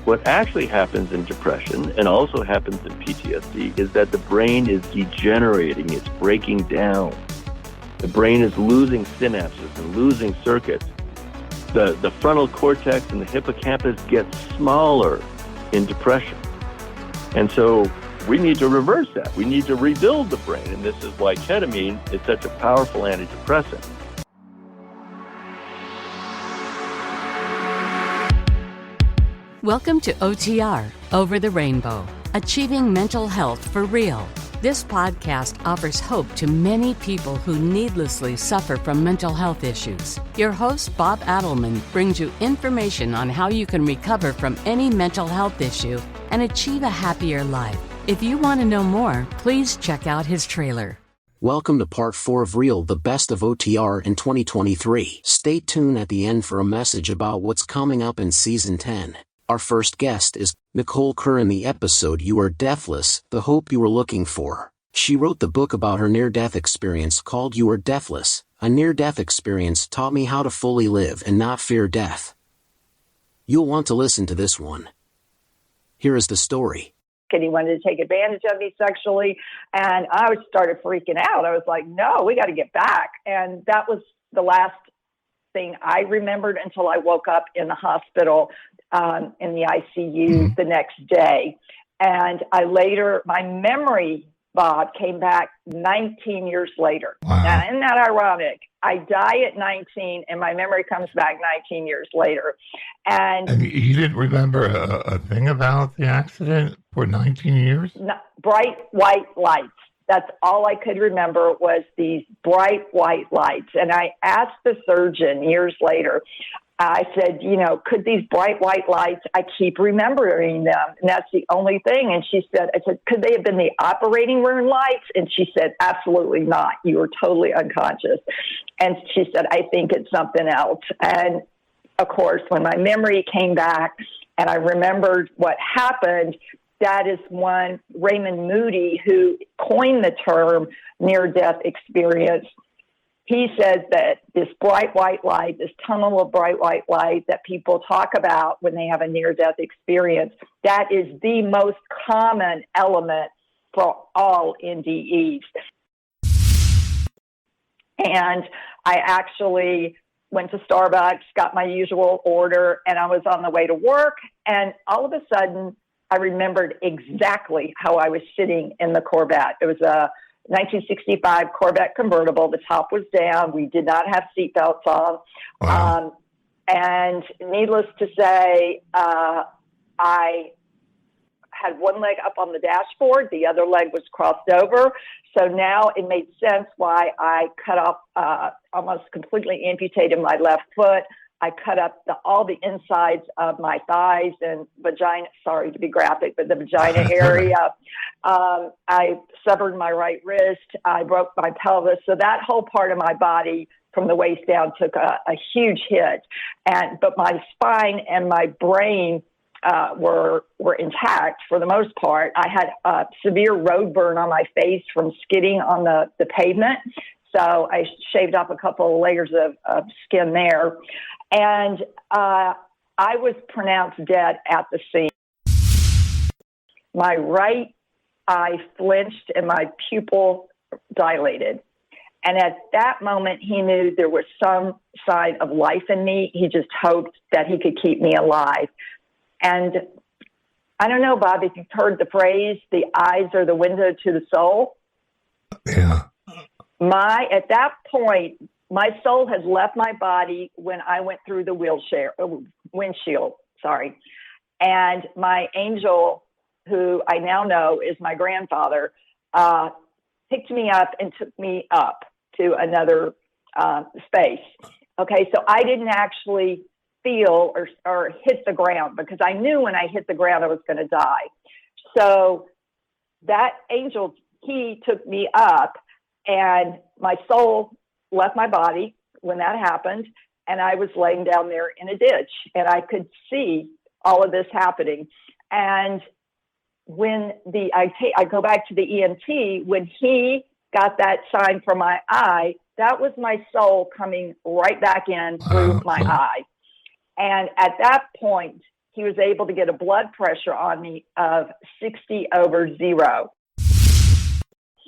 What actually happens in depression and also happens in PTSD is that the brain is degenerating, it's breaking down. The brain is losing synapses and losing circuits. The frontal cortex and the hippocampus get smaller in depression. And so we need to reverse that. We need to rebuild the brain. And this is why ketamine is such a powerful antidepressant. Welcome to OTR, Over the Rainbow, Achieving Mental Health for Real. This podcast offers hope to many people who needlessly suffer from mental health issues. Your host, Bob Adelman, brings you information on how you can recover from any mental health issue and achieve a happier life. If you want to know more, please check out his trailer. Welcome to Part 4 of Real, the best of OTR in 2023. Stay tuned at the end for a message about what's coming up in Season 10. Our first guest is Nicole Kerr. In the episode You Are Deathless, the hope you were looking for. She wrote the book about her near-death experience called You Are Deathless. A near-death experience taught me how to fully live and not fear death. You'll want to listen to this one. Here is the story. And he wanted to take advantage of me sexually, and I started freaking out. I was like, no, we got to get back. And that was the last thing I remembered until I woke up in the hospital in the ICU the next day. And my memory, Bob, came back 19 years later. Wow. Now, isn't that ironic? I die at 19 and my memory comes back 19 years later. And you didn't remember a thing about the accident for 19 years? Bright white lights. That's all I could remember was these bright white lights. And I asked the surgeon years later, I said, could these bright white lights, I keep remembering them. And that's the only thing. And I said, could they have been the operating room lights? And she said, absolutely not. You were totally unconscious. And she said, I think it's something else. And of course, when my memory came back and I remembered what happened, that is when Raymond Moody, who coined the term near-death experience, he says that this bright white light, this tunnel of bright white light that people talk about when they have a near-death experience, that is the most common element for all NDEs. And I actually went to Starbucks, got my usual order, and I was on the way to work. And all of a sudden, I remembered exactly how I was sitting in the Corvette. It was a 1965 Corvette convertible. The top was down. We did not have seatbelts on. Wow. And needless to say, I had one leg up on the dashboard. The other leg was crossed over. So now it made sense why I cut off, almost completely amputated my left foot. I cut up all the insides of my thighs and vagina, sorry to be graphic, but the vagina area. I severed my right wrist. I broke my pelvis. So that whole part of my body from the waist down took a huge hit. But my spine and my brain were intact for the most part. I had a severe road burn on my face from skidding on the pavement. So I shaved off a couple of layers of skin there. And I was pronounced dead at the scene. My right eye flinched and my pupil dilated. And at that moment, he knew there was some sign of life in me. He just hoped that he could keep me alive. And I don't know, Bob, if you've heard the phrase, the eyes are the window to the soul. Yeah. At that point, my soul had left my body when I went through the windshield. And my angel, who I now know is my grandfather, picked me up and took me up to another space. Okay, so I didn't actually feel or hit the ground because I knew when I hit the ground I was going to die. So that angel, he took me up, and my soul left my body when that happened, and I was laying down there in a ditch, and I could see all of this happening. And when I go back to the EMT, when he got that sign from my eye, that was my soul coming right back in through my eye. And at that point, he was able to get a blood pressure on me of 60/0.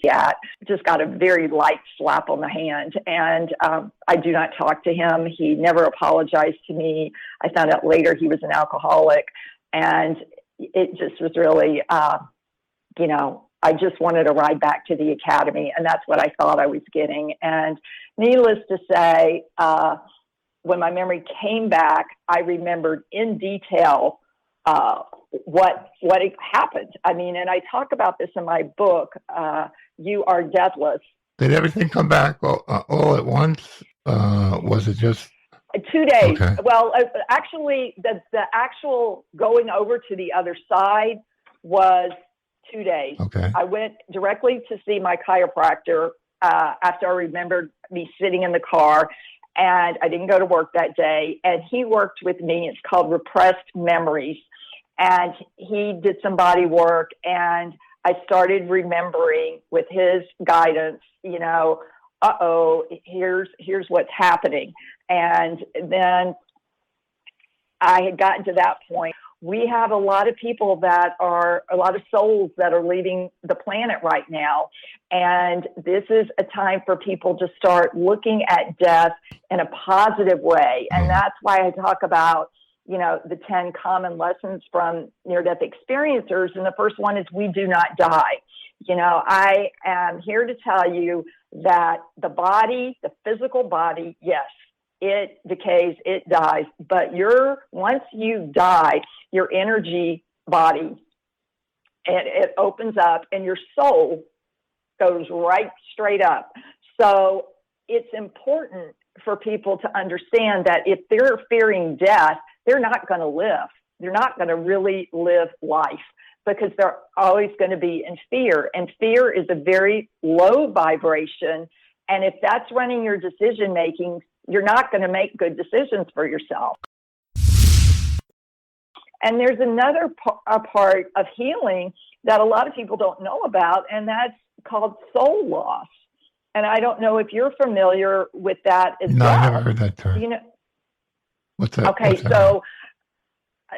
Yeah, just got a very light slap on the hand. And I do not talk to him. He never apologized to me. I found out later he was an alcoholic. And it just was really, I just wanted to ride back to the academy. And that's what I thought I was getting. And needless to say, when my memory came back, I remembered in detail what happened. I mean, and I talk about this in my book, You Are Deathless. Did everything come back all at once? Was it just 2 days? Okay. Well, actually, the actual going over to the other side was 2 days. Okay. I went directly to see my chiropractor after I remembered me sitting in the car, and I didn't go to work that day. And he worked with me. It's called Repressed Memories. And he did some body work, and I started remembering with his guidance, here's what's happening. And then I had gotten to that point. We have a lot of souls that are leaving the planet right now. And this is a time for people to start looking at death in a positive way. And that's why I talk about, the 10 common lessons from near-death experiencers. And the first one is we do not die. I am here to tell you that the body, the physical body, yes, it decays, it dies. But once you die, your energy body, it opens up and your soul goes right straight up. So it's important for people to understand that if they're fearing death, they're not going to live. They're not going to really live life because they're always going to be in fear. And fear is a very low vibration. And if that's running your decision making, you're not going to make good decisions for yourself. And there's another part of healing that a lot of people don't know about, and that's called soul loss. And I don't know if you're familiar with that as well. No, I never heard that term. What's that? Okay, What's that? so,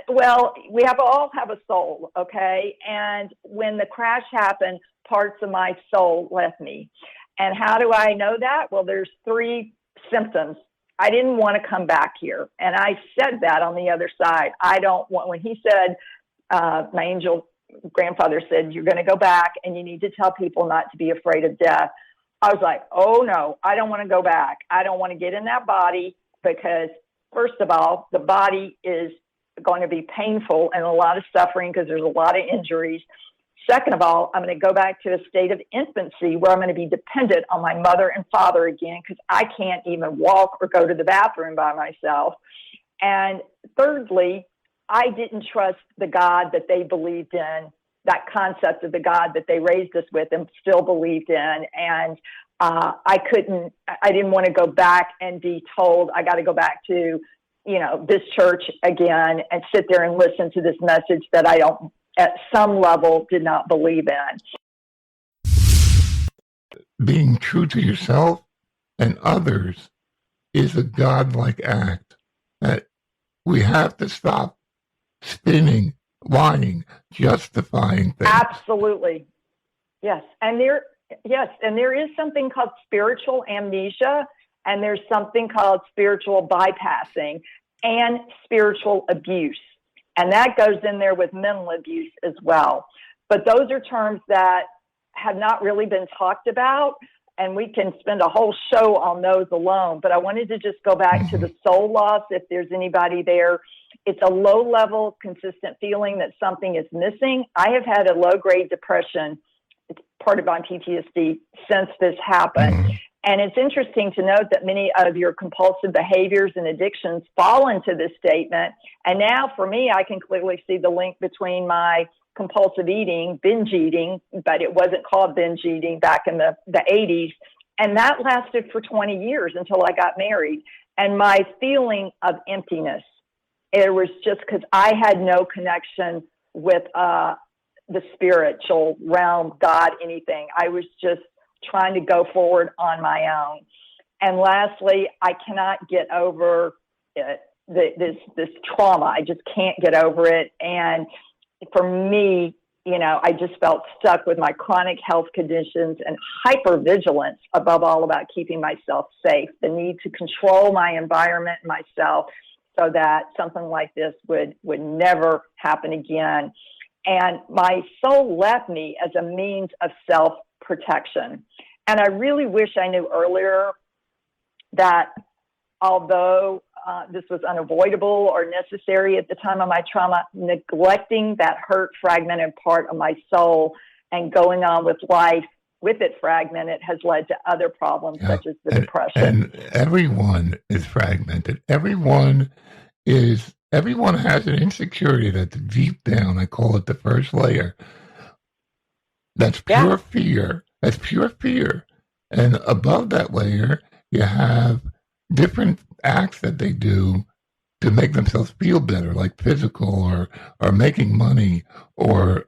well, we all have a soul, okay? And when the crash happened, parts of my soul left me. And how do I know that? Well, there's 3 symptoms. I didn't want to come back here. And I said that on the other side. When he said, my angel grandfather said, you're going to go back and you need to tell people not to be afraid of death. I was like, oh no, I don't want to go back. I don't want to get in that body because first of all, the body is going to be painful and a lot of suffering because there's a lot of injuries. Second of all, I'm going to go back to a state of infancy where I'm going to be dependent on my mother and father again because I can't even walk or go to the bathroom by myself. And thirdly, I didn't trust the God that they believed in, that concept of the God that they raised us with and still believed in. And I didn't want to go back and be told I got to go back to, this church again and sit there and listen to this message that I don't, at some level, did not believe in. Being true to yourself and others is a godlike act that we have to stop spinning, lying, justifying things. Absolutely. Yes. And there is something called spiritual amnesia, and there's something called spiritual bypassing and spiritual abuse. And that goes in there with mental abuse as well. But those are terms that have not really been talked about, and we can spend a whole show on those alone. But I wanted to just go back to the soul loss, if there's anybody there. It's a low-level, consistent feeling that something is missing. I have had a low-grade depression. It's part of my PTSD since this happened. And it's interesting to note that many of your compulsive behaviors and addictions fall into this statement. And now for me, I can clearly see the link between my compulsive eating, binge eating, but it wasn't called binge eating back in the 80s. And that lasted for 20 years until I got married. And my feeling of emptiness, it was just because I had no connection with the spiritual realm, God, anything. I was just trying to go forward on my own. And lastly, I cannot get over it, this trauma. I just can't get over it. And for me, I just felt stuck with my chronic health conditions and hypervigilance, above all, about keeping myself safe, the need to control my environment and myself so that something like this would never happen again. And my soul left me as a means of self-protection. And I really wish I knew earlier that although this was unavoidable or necessary at the time of my trauma, neglecting that hurt, fragmented part of my soul and going on with life with it fragmented has led to other problems such as the depression. And everyone is fragmented. Everyone has an insecurity that's deep down. I call it the first layer. That's pure fear. That's pure fear. And above that layer, you have different acts that they do to make themselves feel better, like physical or making money or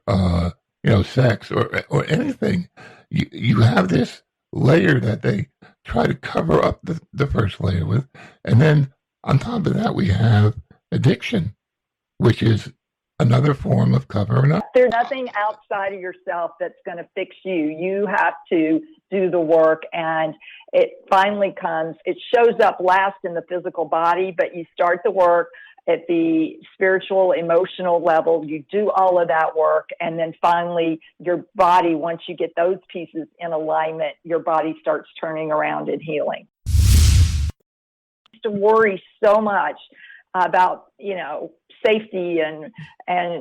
sex or anything. You have this layer that they try to cover up the first layer with, and then on top of that we have addiction, which is another form of covering up. There's nothing outside of yourself that's going to fix you. You have to do the work, and it finally comes. It shows up last in the physical body, but you start the work at the spiritual, emotional level. You do all of that work, and then finally your body, once you get those pieces in alignment, your body starts turning around and healing. I used to worry so much about, safety and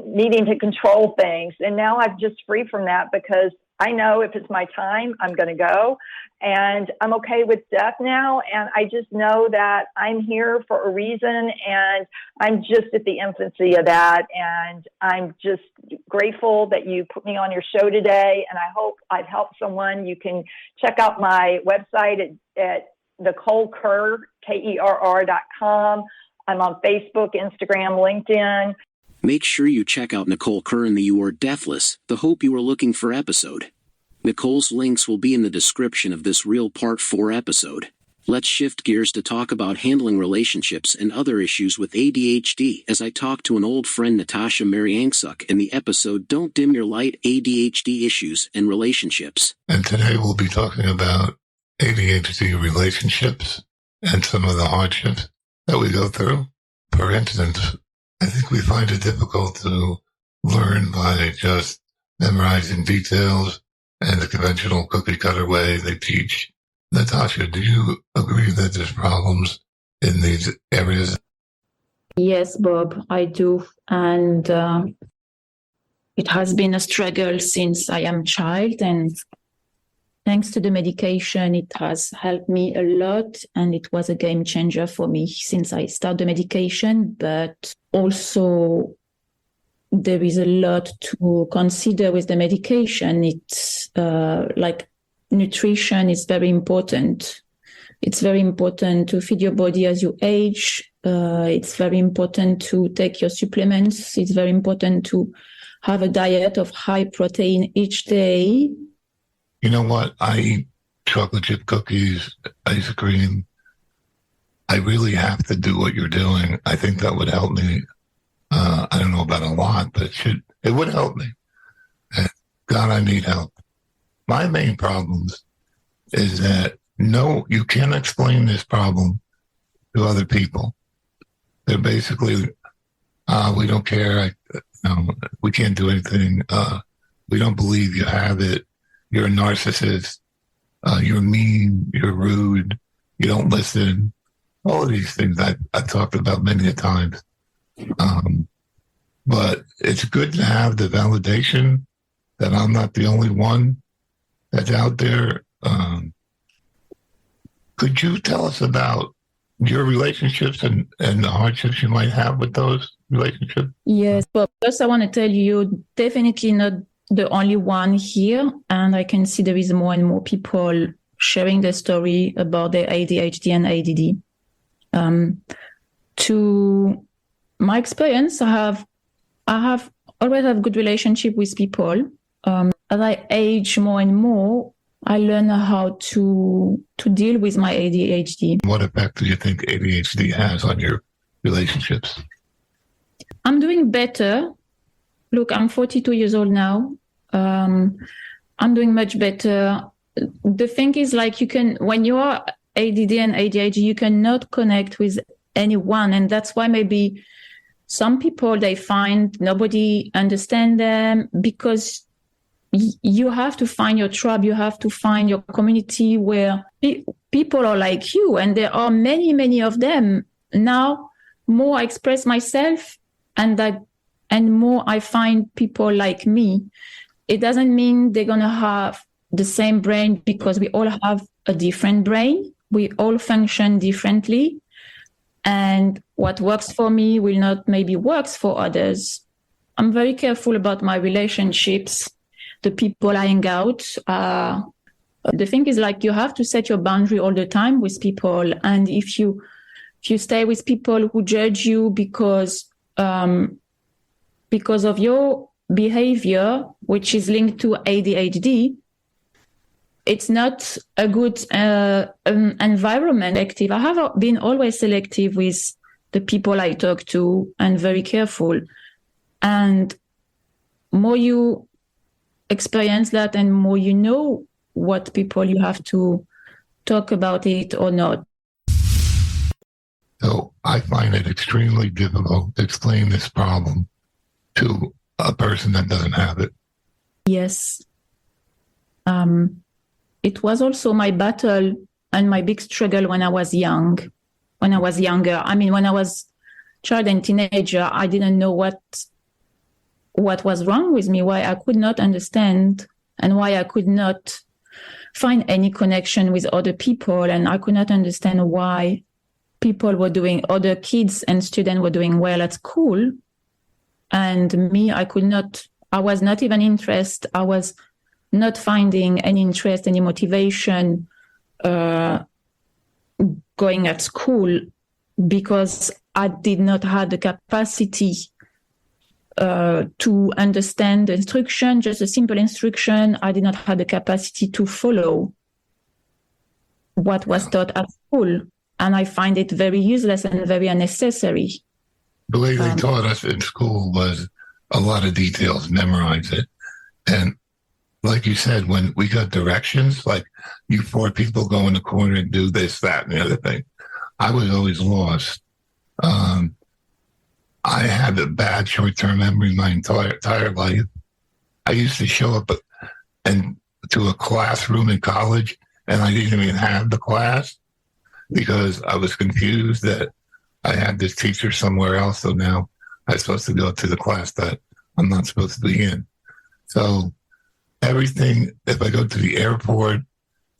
needing to control things. And now I'm just free from that because I know if it's my time, I'm going to go, and I'm okay with death now. And I just know that I'm here for a reason, and I'm just at the infancy of that. And I'm just grateful that you put me on your show today. And I hope I've helped someone. You can check out my website at Nicole Kerr, KERR.com. I'm on Facebook, Instagram, LinkedIn. Make sure you check out Nicole Kerr in the You Are Deathless, the Hope You Are Looking For episode. Nicole's links will be in the description of this real Part 4 episode. Let's shift gears to talk about handling relationships and other issues with ADHD as I talk to an old friend, Natacha Marianczuk, in the episode Don't Dim Your Light, ADHD Issues and Relationships. And today we'll be talking about ADHD relationships and some of the hardships that we go through. For instance, I think we find it difficult to learn by just memorizing details and the conventional cookie cutter way they teach. Natacha, do you agree that there's problems in these areas? Yes, Bob, I do. And it has been a struggle since I am a child, and thanks to the medication, it has helped me a lot, and it was a game changer for me since I started the medication. But also, there is a lot to consider with the medication. It's like nutrition is very important. It's very important to feed your body as you age. It's very important to take your supplements. It's very important to have a diet of high protein each day. You know what? I eat chocolate chip cookies, ice cream. I really have to do what you're doing. I think that would help me. I don't know about a lot, but it would help me. And God, I need help. My main problems is that you can't explain this problem to other people. They're basically, we don't care. We can't do anything. We don't believe you have it. You're a narcissist. You're mean. You're rude. You don't listen. All of these things I've talked about many a times. But it's good to have the validation that I'm not the only one that's out there. Could you tell us about your relationships and the hardships you might have with those relationships? Yes, but first I want to tell you, you're definitely not the only one here. And I can see there is more and more people sharing their story about their ADHD and ADD. To my experience, I have always have good relationship with people. As I age more and more, I learn how to deal with my ADHD. What effect do you think ADHD has on your relationships? I'm doing better. Look, I'm 42 years old now. I'm doing much better. The thing is, like, when you are ADD and ADHD, you cannot connect with anyone. And that's why maybe some people, they find nobody understand them, because you have to find your tribe. You have to find your community where people are like you. And there are many, many of them. Now, more I express myself and more I find people like me. It doesn't mean they're going to have the same brain, because we all have a different brain. We all function differently. And what works for me will not maybe works for others. I'm very careful about my relationships, the people I hang out. The thing is, like, you have to set your boundary all the time with people. And if you stay with people who judge you because of your behavior, which is linked to ADHD, it's not a good environment. I have been always selective with the people I talk to and very careful. And more you experience that, and more you know what people you have to talk about it or not. So I find it extremely difficult to explain this problem to a person that doesn't have it. Yes. It was also my battle and my big struggle when I was younger. I mean, when I was child and teenager, I didn't know what was wrong with me, why I could not understand, and why I could not find any connection with other people. And I could not understand why other kids and students were doing well at school. And me, I was not even interested. I was not finding any interest, any motivation going at school, because I did not have the capacity to understand the instruction, just a simple instruction. I did not have the capacity to follow what was taught at school. And I find it very useless and very unnecessary. The way they taught us in school was a lot of details, memorize it. And like you said, when we got directions, like you 4 people go in the corner and do this, that, and the other thing, I was always lost. I had a bad short-term memory my entire life. I used to show up to a classroom in college, and I didn't even have the class because I was confused that I had this teacher somewhere else, so now I'm supposed to go to the class that I'm not supposed to be in. So everything, if I go to the airport,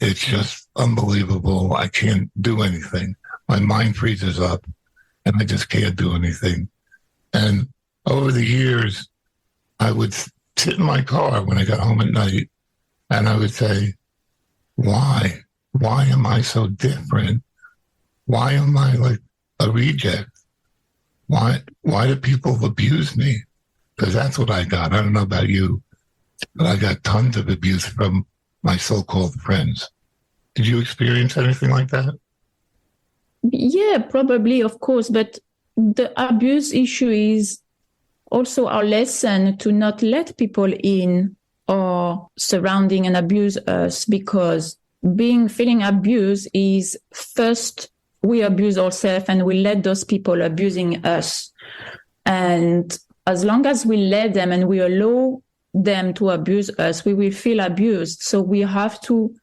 it's just unbelievable. I can't do anything. My mind freezes up, and I just can't do anything. And over the years, I would sit in my car when I got home at night, and I would say, why? Why am I so different? Why am I like a reject? Why do people abuse me? Because that's what I got. I don't know about you, but I got tons of abuse from my so-called friends. Did you experience anything like that? Yeah, probably, of course. But the abuse issue is also our lesson to not let people in or surrounding and abuse us, because feeling abused is first we abuse ourselves and we let those people abusing us. And as long as we let them and we allow them to abuse us, we will feel abused. So we have to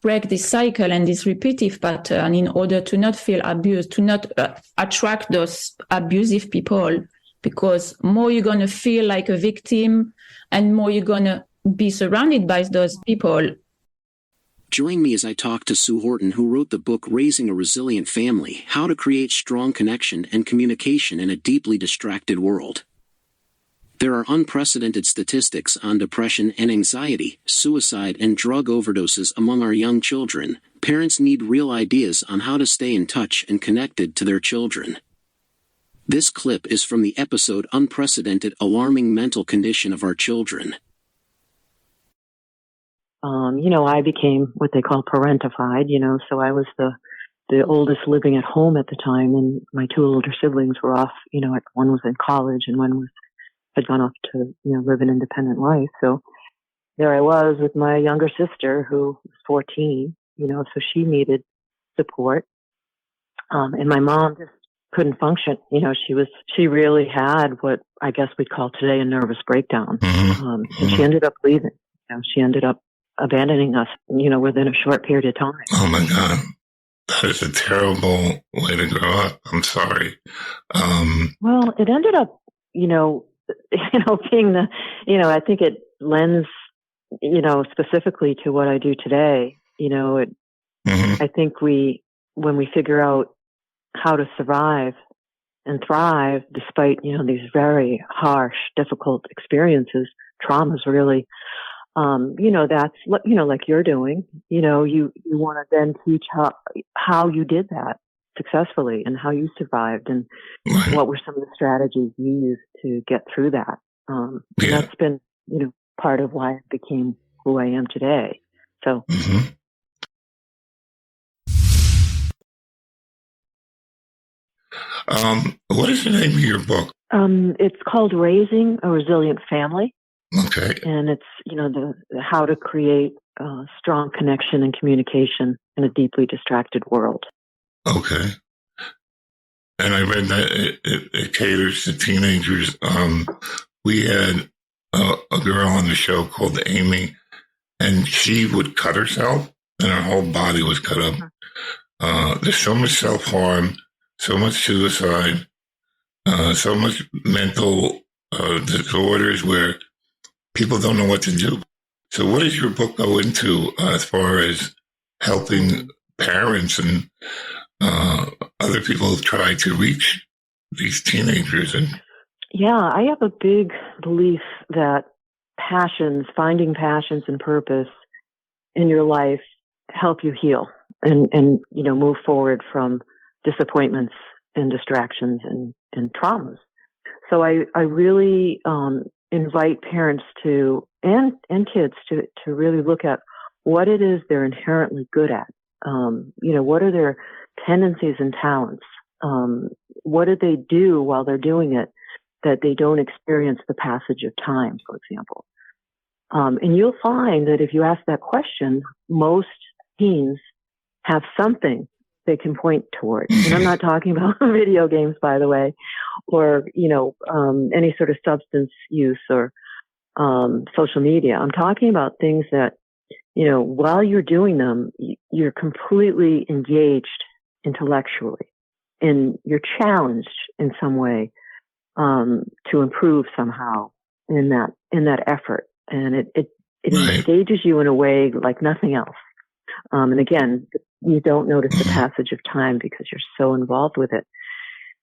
break this cycle and this repetitive pattern in order to not feel abused, to not attract those abusive people, because more you're going to feel like a victim and more you're going to be surrounded by those people. Join me as I talk to Sue Horton, who wrote the book Raising a Resilient Family: How to Create Strong Connection and Communication in a Deeply Distracted World. There are unprecedented statistics on depression and anxiety, suicide, and drug overdoses among our young children. Parents need real ideas on how to stay in touch and connected to their children. This clip is from the episode Unprecedented Alarming Mental Condition of Our Children. I became what they call parentified, so I was the the oldest living at home at the time, and my two older siblings were off, one was in college and one had gone off to, live an independent life. So there I was with my younger sister who was 14, so she needed support. And my mom just couldn't function. She really had what I guess we'd call today a nervous breakdown. And she ended up leaving. She ended up abandoning us, within a short period of time. Oh my God. That is a terrible way to grow up. I'm sorry. Well, it ended up, being I think it lends, specifically to what I do today. I think when we figure out how to survive and thrive despite, these very harsh, difficult experiences, traumas really, that's what, like you're doing, you want to then teach how you did that successfully and how you survived and what were some of the strategies you used to get through that. And that's been, part of why I became who I am today. So. What is the name of your book? It's called Raising a Resilient Family. Okay. And it's, the how to create strong connection and communication in a deeply distracted world. Okay. And I read that it caters to teenagers. We had a girl on the show called Amy, and she would cut herself, and her whole body was cut up. There's so much self-harm, so much suicide, so much mental disorders where people don't know what to do. So what does your book go into as far as helping parents and other people try to reach these teenagers? Yeah, I have a big belief that finding passions and purpose in your life help you heal and move forward from disappointments and distractions and traumas. So I really invite parents to and kids to really look at what it is they're inherently good at. What are their tendencies and talents? What do they do while they're doing it that they don't experience the passage of time, for example? And you'll find that if you ask that question, most teens have something they can point towards. And I'm not talking about video games, by the way, or, any sort of substance use or social media. I'm talking about things that, while you're doing them, you're completely engaged intellectually and you're challenged in some way to improve somehow in that effort. And it engages you in a way like nothing else. And again, you don't notice the passage of time because you're so involved with it.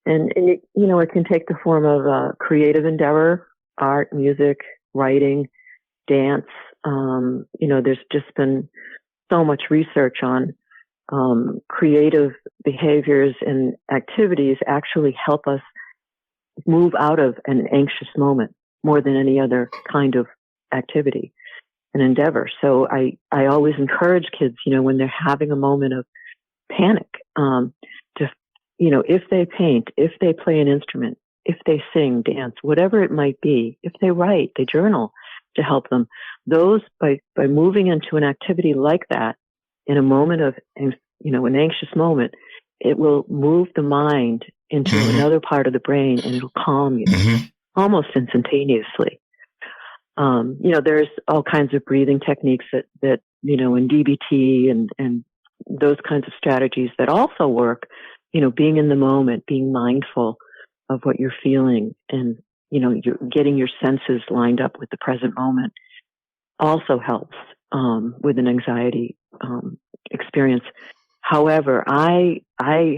And it, it can take the form of a creative endeavor, art, music, writing, dance. There's just been so much research on creative behaviors and activities actually help us move out of an anxious moment more than any other kind of activity and endeavor. So I always encourage kids, when they're having a moment of panic, if they paint, if they play an instrument, if they sing, dance, whatever it might be, if they write, they journal to help them. Those, by moving into an activity like that in a moment of, an anxious moment, it will move the mind into another part of the brain and it'll calm you almost instantaneously. There's all kinds of breathing techniques that in DBT and those kinds of strategies that also work, being in the moment, being mindful of what you're feeling and, you're getting your senses lined up with the present moment also helps, with an anxiety, experience. However, I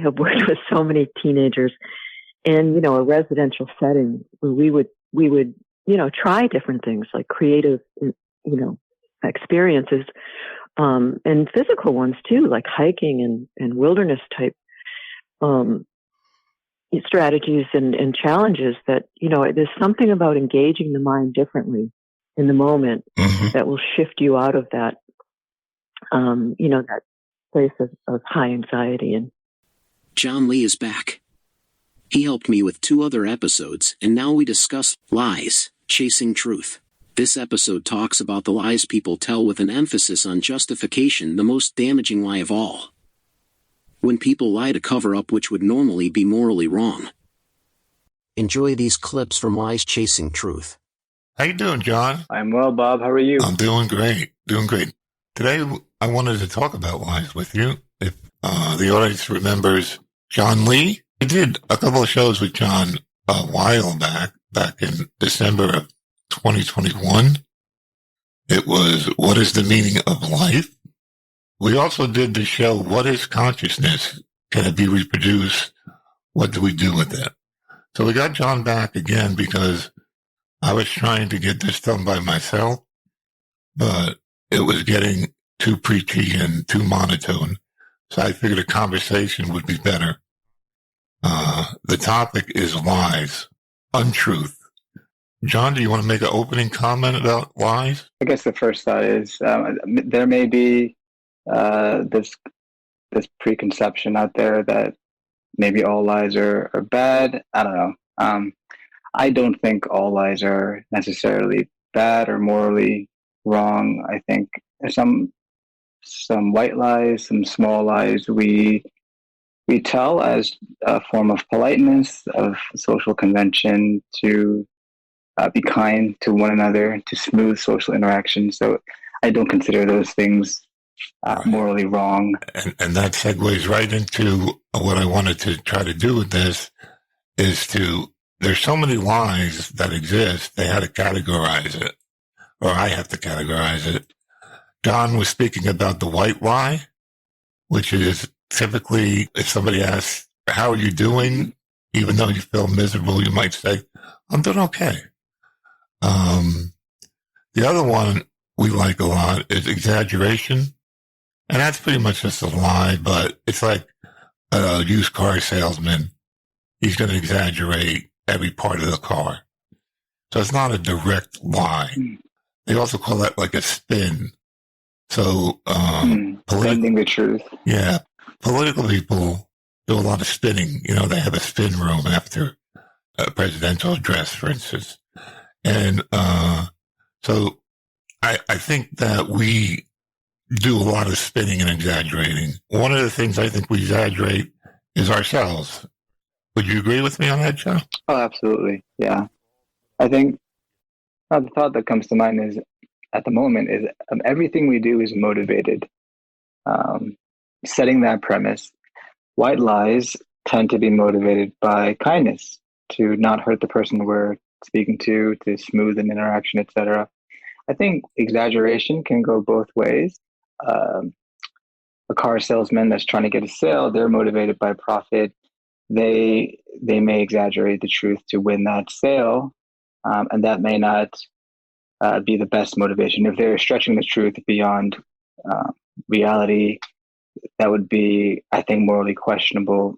have worked with so many teenagers in, a residential setting where we would, try different things like creative, experiences, and physical ones too, like hiking and wilderness type, strategies and challenges that, there's something about engaging the mind differently in the moment that will shift you out of that, that place of high anxiety John Lee is back. He helped me with 2 other episodes, and now we discuss lies, chasing truth. This episode talks about the lies people tell with an emphasis on justification, the most damaging lie of all. When people lie to cover up which would normally be morally wrong. Enjoy these clips from Lies Chasing Truth. How you doing, John? I'm well, Bob. How are you? I'm doing great. Today, I wanted to talk about lies with you. If the audience remembers John Lee, we did a couple of shows with John a while back in December of 2021. It was What is the Meaning of Life? We also did the show, What is Consciousness? Can it be reproduced? What do we do with it? So we got John back again because I was trying to get this done by myself, but it was getting too preachy and too monotone. So I figured a conversation would be better. The topic is lies, untruth. John, do you want to make an opening comment about lies? I guess the first thought is there may be this preconception out there that maybe all lies are bad. I don't know. I don't think all lies are necessarily bad or morally wrong. I think some white lies, some small lies we tell as a form of politeness, of social convention, to be kind to one another, to smooth social interaction. So I don't consider those things morally wrong. And that segues right into what I wanted to try to do with this is there's so many lies that exist, they had to categorize it, or I have to categorize it. John was speaking about the white lie, which is typically if somebody asks, how are you doing? Even though you feel miserable, you might say, I'm doing okay. The other one we like a lot is exaggeration. And that's pretty much just a lie, but it's like a used car salesman. He's going to exaggerate every part of the car. So it's not a direct lie. They also call that like a spin. So, bending the truth. Yeah. Political people do a lot of spinning. You know, they have a spin room after a presidential address, for instance. And, so I think that we do a lot of spinning and exaggerating. One of the things I think we exaggerate is ourselves. Would you agree with me on that, Joe? Oh, absolutely. Yeah. I think the thought that comes to mind is at the moment is everything we do is motivated. Setting that premise, white lies tend to be motivated by kindness, to not hurt the person we're speaking to smooth an interaction, etc. I think exaggeration can go both ways. A car salesman that's trying to get a sale, they're motivated by profit. They may exaggerate the truth to win that sale, and that may not be the best motivation. If they're stretching the truth beyond reality, that would be, I think, morally questionable.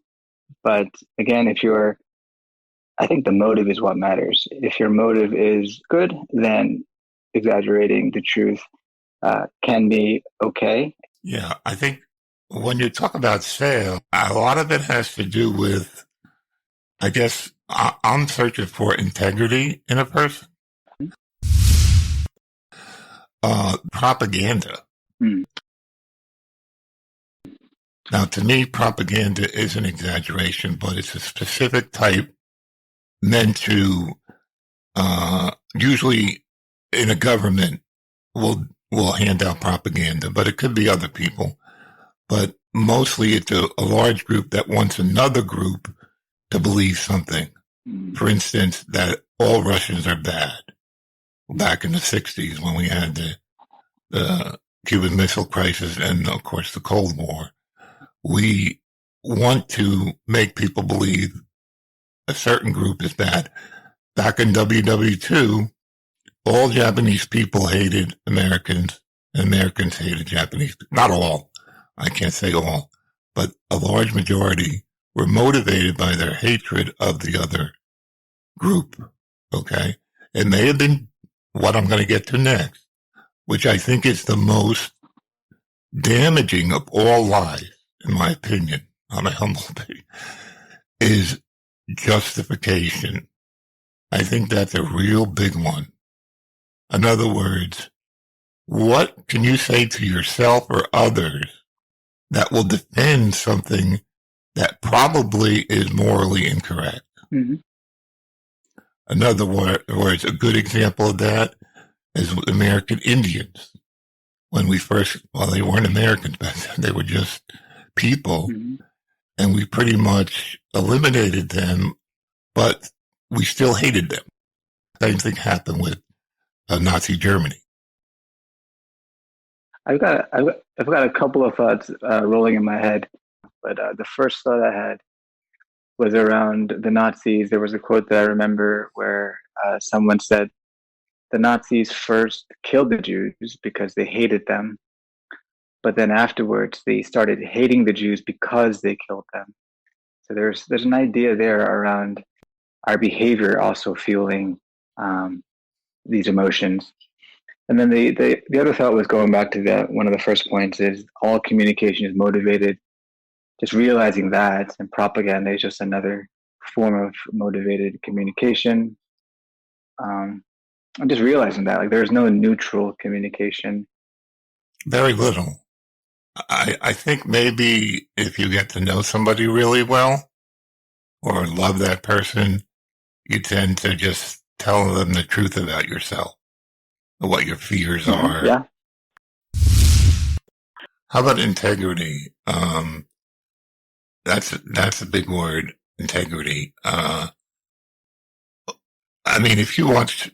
But again, I think the motive is what matters. If your motive is good, then exaggerating the truth can be okay. Yeah, I think when you talk about sale, a lot of it has to do with, I guess, I'm searching for integrity in a person. Propaganda. Now, to me, propaganda is an exaggeration, but it's a specific type meant to, usually in a government, will hand out propaganda, but it could be other people. But mostly it's a large group that wants another group to believe something. For instance, that all Russians are bad. Back in the 60s when we had the Cuban Missile Crisis and, of course, the Cold War, we want to make people believe a certain group is bad. Back in WW2, all Japanese people hated Americans, and Americans hated Japanese. Not all. I can't say all. But a large majority were motivated by their hatred of the other group. Okay? It may have been what I'm going to get to next, which I think is the most damaging of all lies, in my opinion. on a humble is justification. I think that's a real big one. In other words, what can you say to yourself or others that will defend something that probably is morally incorrect? Mm-hmm. In other words, a good example of that is American Indians. When they weren't Americans back then, they were just people, Mm-hmm. and we pretty much eliminated them, but we still hated them. Same thing happened with Nazi Germany. I've got a couple of thoughts rolling in my head, but the first thought I had was around the Nazis. There was a quote that I remember where someone said, the Nazis first killed the Jews because they hated them, but then afterwards they started hating the Jews because they killed them. So there's an idea there around our behavior also fueling these emotions. And then the other thought was going back to one of the first points is all communication is motivated. Just realizing that, and propaganda is just another form of motivated communication. I'm just realizing that, like, there's no neutral communication. Very little. I think maybe if you get to know somebody really well or love that person, you tend to just tell them the truth about yourself, what your fears are. Yeah. How about integrity? That's a big word, integrity. I mean, if you watch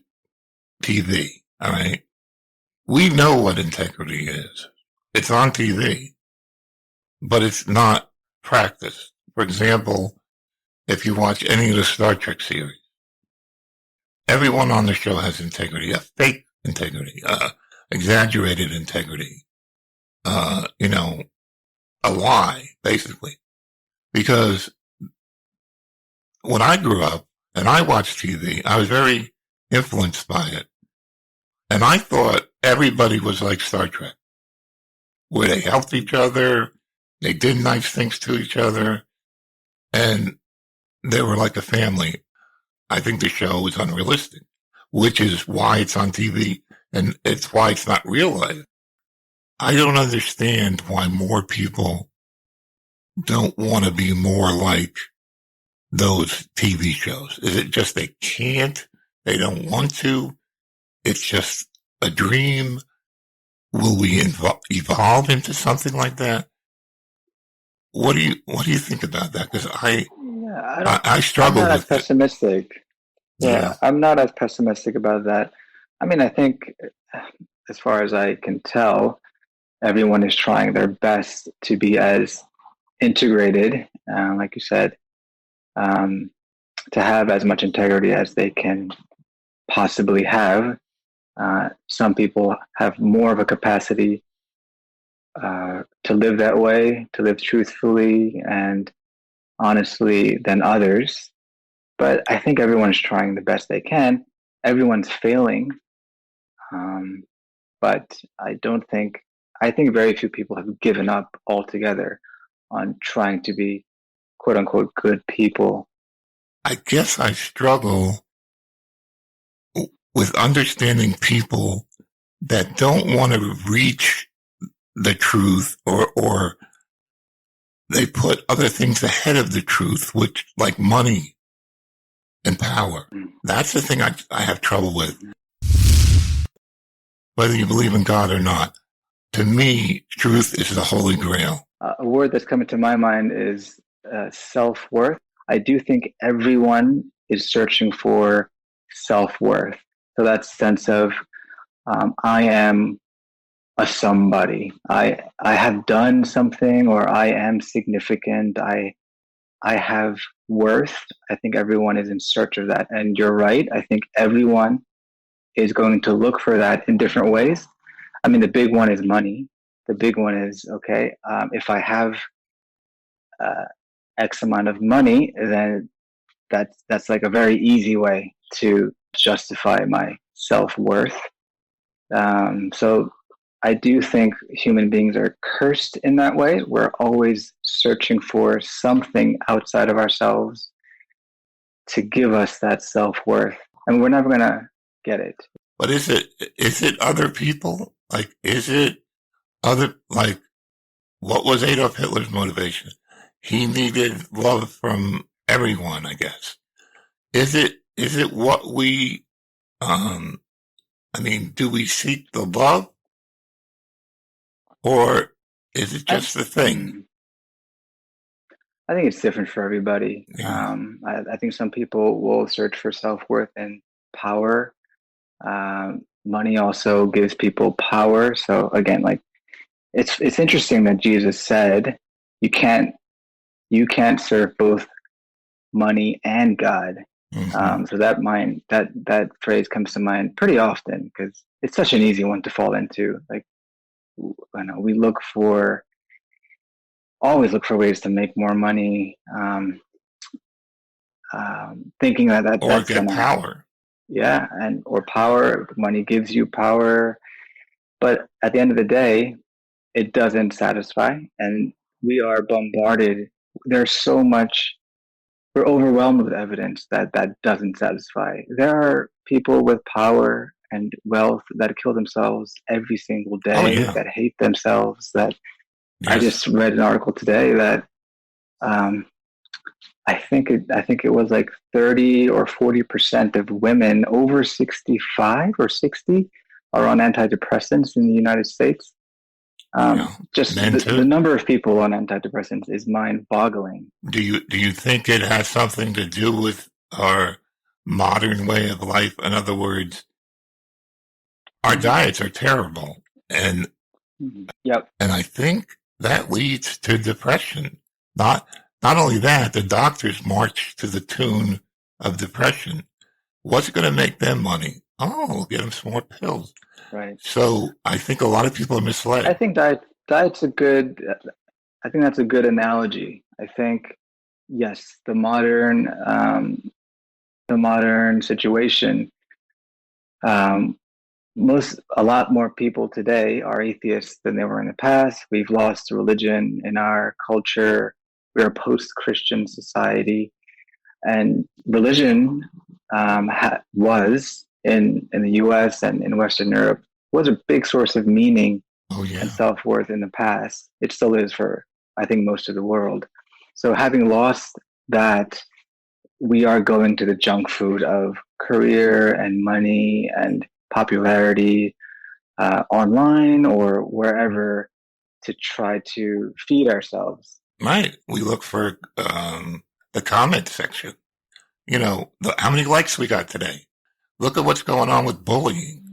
TV, all right, we know what integrity is. It's on TV, but it's not practiced. For example, if you watch any of the Star Trek series, everyone on the show has integrity, a fake integrity, exaggerated integrity, a lie, basically. Because when I grew up and I watched TV, I was very influenced by it. And I thought everybody was like Star Trek, where they helped each other, they did nice things to each other, and they were like a family. I think the show is unrealistic, which is why it's on TV, and it's why it's not real life. I don't understand why more people don't want to be more like those TV shows. Is it just they can't? They don't want to? It's just a dream? Will we evolve into something like that? What do you think about that? Because I struggle I'm not with as pessimistic. it. Yeah, I'm not as pessimistic about that. I mean, I think, as far as I can tell, everyone is trying their best to be as integrated, like you said, to have as much integrity as they can possibly have. Some people have more of a capacity to live that way, to live truthfully and honestly than others. But I think everyone's trying the best they can. Everyone's failing. But I think very few people have given up altogether on trying to be quote unquote good people. I guess I struggle with understanding people that don't want to reach the truth or they put other things ahead of the truth, which like money and power. That's the thing I have trouble with. Whether you believe in God or not, to me, truth is the holy grail. A word that's coming to my mind is self-worth. I do think everyone is searching for self-worth. So that sense of I am a somebody. I have done something, or I am significant. I have worth. I think everyone is in search of that. And you're right. I think everyone is going to look for that in different ways. I mean, the big one is money. The big one is, okay, if I have X amount of money, then that's like a very easy way to justify my self-worth. So I do think human beings are cursed in that way. We're always searching for something outside of ourselves to give us that self-worth, and we're never going to get it. But is it other people? Like, is it other, like, what was Adolf Hitler's motivation? He needed love from everyone, I guess. Is it what we, do we seek the love? Or is it just the thing? I think it's different for everybody. Yeah. I think some people will search for self-worth and power. Money also gives people power. So again, like it's interesting that Jesus said you can't serve both money and God. Mm-hmm. So that phrase comes to mind pretty often because it's such an easy one to fall into. Like, I know we always look for ways to make more money, thinking that or that's get power. Yeah, or power. Money gives you power, but at the end of the day, it doesn't satisfy, and we are bombarded. There's so much. We're overwhelmed with evidence that doesn't satisfy. There are people with power and wealth that kill themselves every single day, that hate themselves. That I just read an article today that I think it was like 30 or 40% of women over 65 or 60 are on antidepressants in the United States. Just the number of people on antidepressants is mind-boggling. Do you think it has something to do with our modern way of life? In other words, our diets are terrible, and I think that leads to depression. Not only that, the doctors march to the tune of depression. What's going to make them money? Oh, get them some more pills. Right. So I think a lot of people are misled. I think diet's a good. I think that's a good analogy. I think yes, the modern situation. A lot more people today are atheists than they were in the past. We've lost religion in our culture. We're a post-Christian society, and religion was in the U.S. and in Western Europe was a big source of meaning and self-worth in the past. It still is for, I think, most of the world. So having lost that, we are going to the junk food of career and money and popularity online or wherever to try to feed ourselves. Right. We look for the comment section. You know, how many likes we got today? Look at what's going on with bullying.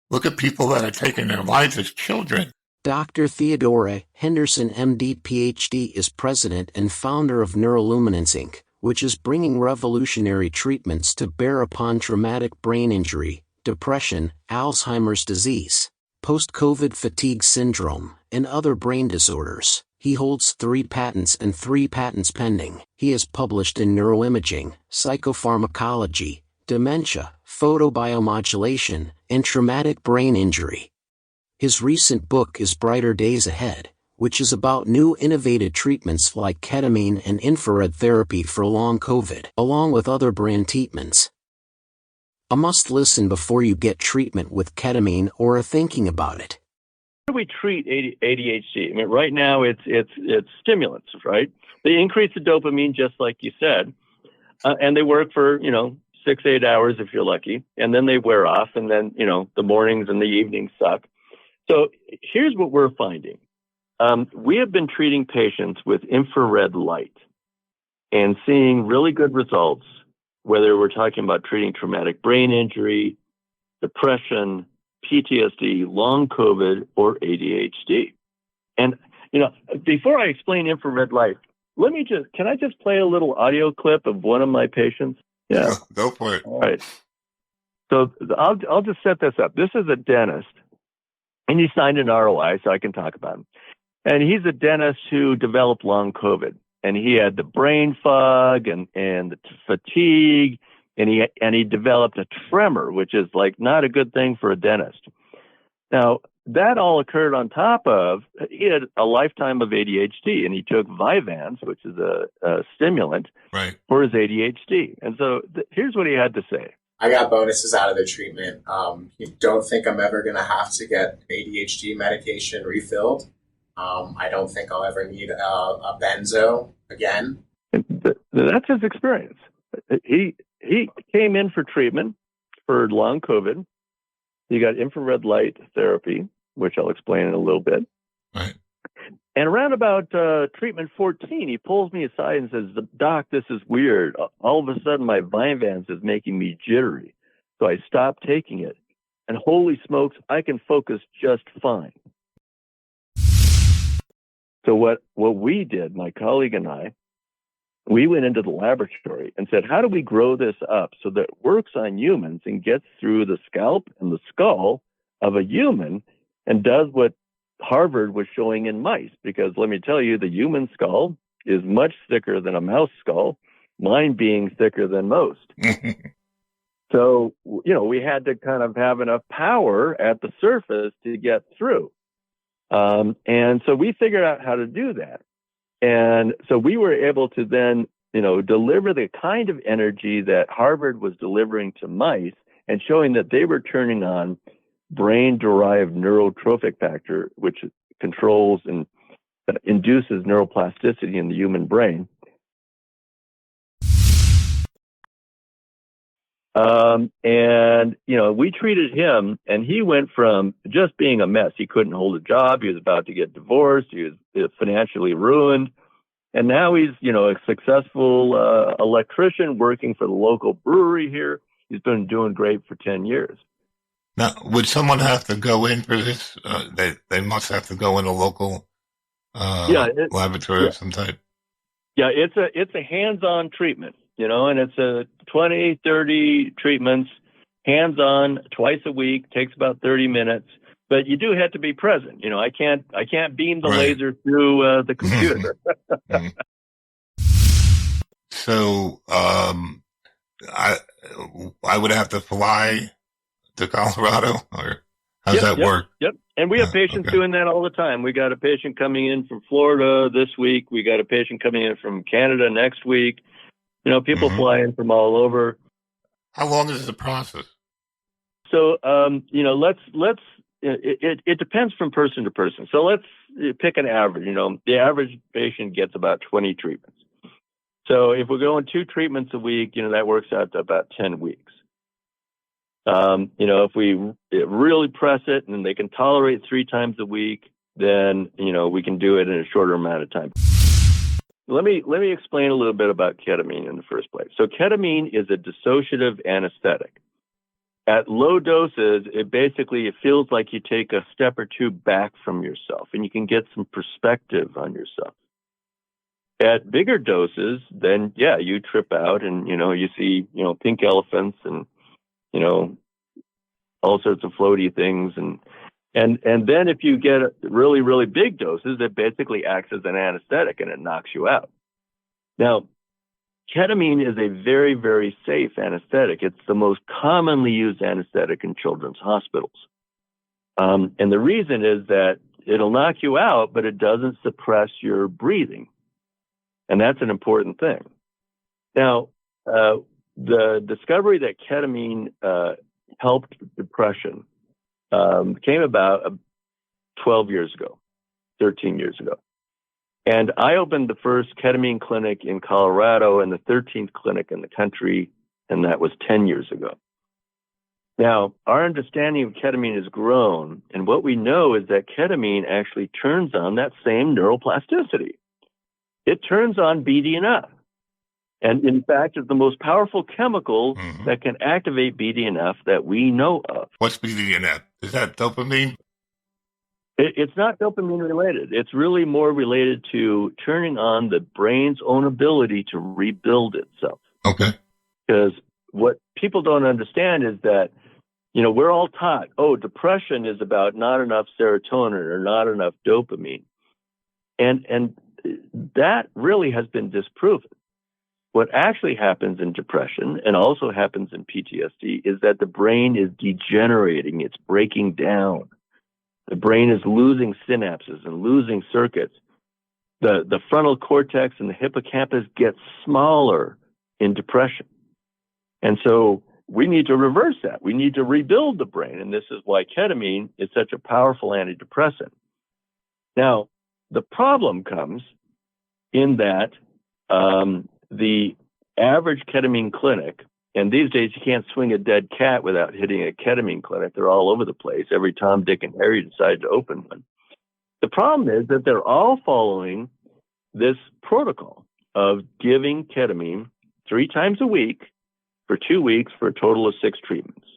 Look at people that are taking their lives as children. Dr. Theodore, Henderson, MD, PhD, is president and founder of Neuroluminance, Inc., which is bringing revolutionary treatments to bear upon traumatic brain injury, depression, Alzheimer's disease, post-COVID fatigue syndrome, and other brain disorders. He holds 3 patents and 3 patents pending. He is published in neuroimaging, psychopharmacology, dementia, photobiomodulation, and traumatic brain injury. His recent book is Brighter Days Ahead, which is about new innovative treatments like ketamine and infrared therapy for long COVID, along with other brain treatments. A must listen before you get treatment with ketamine or are thinking about it. How do we treat ADHD? I mean, right now it's stimulants, right? They increase the dopamine, just like you said, and they work for 6-8 hours if you're lucky, and then they wear off, and then the mornings and the evenings suck. So here's what we're finding. We have been treating patients with infrared light and seeing really good results, whether we're talking about treating traumatic brain injury, depression, PTSD, long COVID, or ADHD. And, before I explain infrared light, can I just play a little audio clip of one of my patients? Yeah. Go for it. All right. So I'll just set this up. This is a dentist, and he signed an ROI, so I can talk about him. And he's a dentist who developed long COVID, and he had the brain fog and the fatigue, and he developed a tremor, which is like not a good thing for a dentist. Now, that all occurred on top of, he had a lifetime of ADHD, and he took Vyvanse, which is a stimulant, Right. for his ADHD. And so here's what he had to say. I got bonuses out of the treatment. You don't think I'm ever going to have to get ADHD medication refilled. I don't think I'll ever need a benzo again. That's his experience. He came in for treatment for long COVID. He got infrared light therapy, which I'll explain in a little bit. Right. And around about treatment 14, he pulls me aside and says, "Doc, this is weird. All of a sudden, my Vyvanse is making me jittery." So I stopped taking it. And holy smokes, I can focus just fine. So what we did, my colleague and I, we went into the laboratory and said, how do we grow this up so that it works on humans and gets through the scalp and the skull of a human and does what Harvard was showing in mice? Because let me tell you, the human skull is much thicker than a mouse skull, mine being thicker than most. So, we had to kind of have enough power at the surface to get through. And so we figured out how to do that. And so we were able to then, deliver the kind of energy that Harvard was delivering to mice and showing that they were turning on brain-derived neurotrophic factor, which controls and induces neuroplasticity in the human brain. We treated him, and he went from just being a mess. He couldn't hold a job. He was about to get divorced. He was financially ruined. And now he's, a successful electrician working for the local brewery here. He's been doing great for 10 years. Now, would someone have to go in for this? They must have to go in a local laboratory of some type. Yeah, it's a hands-on treatment, and it's a 20, 30 treatments, hands-on, twice a week, takes about 30 minutes. But you do have to be present. I can't beam the laser through the computer. So I would have to fly to Colorado, or how does that work? Yep. And we have patients doing that all the time. We got a patient coming in from Florida this week. We got a patient coming in from Canada next week. People fly in from all over. How long is the process? So, let's. It depends from person to person. So let's pick an average. The average patient gets about 20 treatments. So if we're going 2 treatments a week, that works out to about 10 weeks. If we really press it and they can tolerate 3 times a week, then, we can do it in a shorter amount of time. Let me explain a little bit about ketamine in the first place. So ketamine is a dissociative anesthetic. At low doses, it feels like you take a step or 2 back from yourself, and you can get some perspective on yourself. At bigger doses, then, you trip out and, you see, pink elephants and, all sorts of floaty things. And then if you get really, really big doses, it basically acts as an anesthetic and it knocks you out. Now, ketamine is a very, very safe anesthetic. It's the most commonly used anesthetic in children's hospitals. And the reason is that it'll knock you out, but it doesn't suppress your breathing. And that's an important thing. Now, the discovery that ketamine helped depression came about 12 years ago, 13 years ago. And I opened the first ketamine clinic in Colorado and the 13th clinic in the country, and that was 10 years ago. Now, our understanding of ketamine has grown, and what we know is that ketamine actually turns on that same neuroplasticity. It turns on BDNF. And in fact, it's the most powerful chemical that can activate BDNF that we know of. What's BDNF? Is that dopamine? It's not dopamine related. It's really more related to turning on the brain's own ability to rebuild itself. Okay. Because what people don't understand is that, we're all taught, depression is about not enough serotonin or not enough dopamine. And that really has been disproven. What actually happens in depression and also happens in PTSD is that the brain is degenerating. It's breaking down. The brain is losing synapses and losing circuits. The frontal cortex and the hippocampus get smaller in depression. And so we need to reverse that. We need to rebuild the brain. And this is why ketamine is such a powerful antidepressant. Now, the problem comes in that the average ketamine clinic, and these days you can't swing a dead cat without hitting a ketamine clinic. They're all over the place. Every Tom, Dick, and Harry decided to open one. The problem is that they're all following this protocol of giving ketamine 3 times a week for 2 weeks for a total of 6 treatments.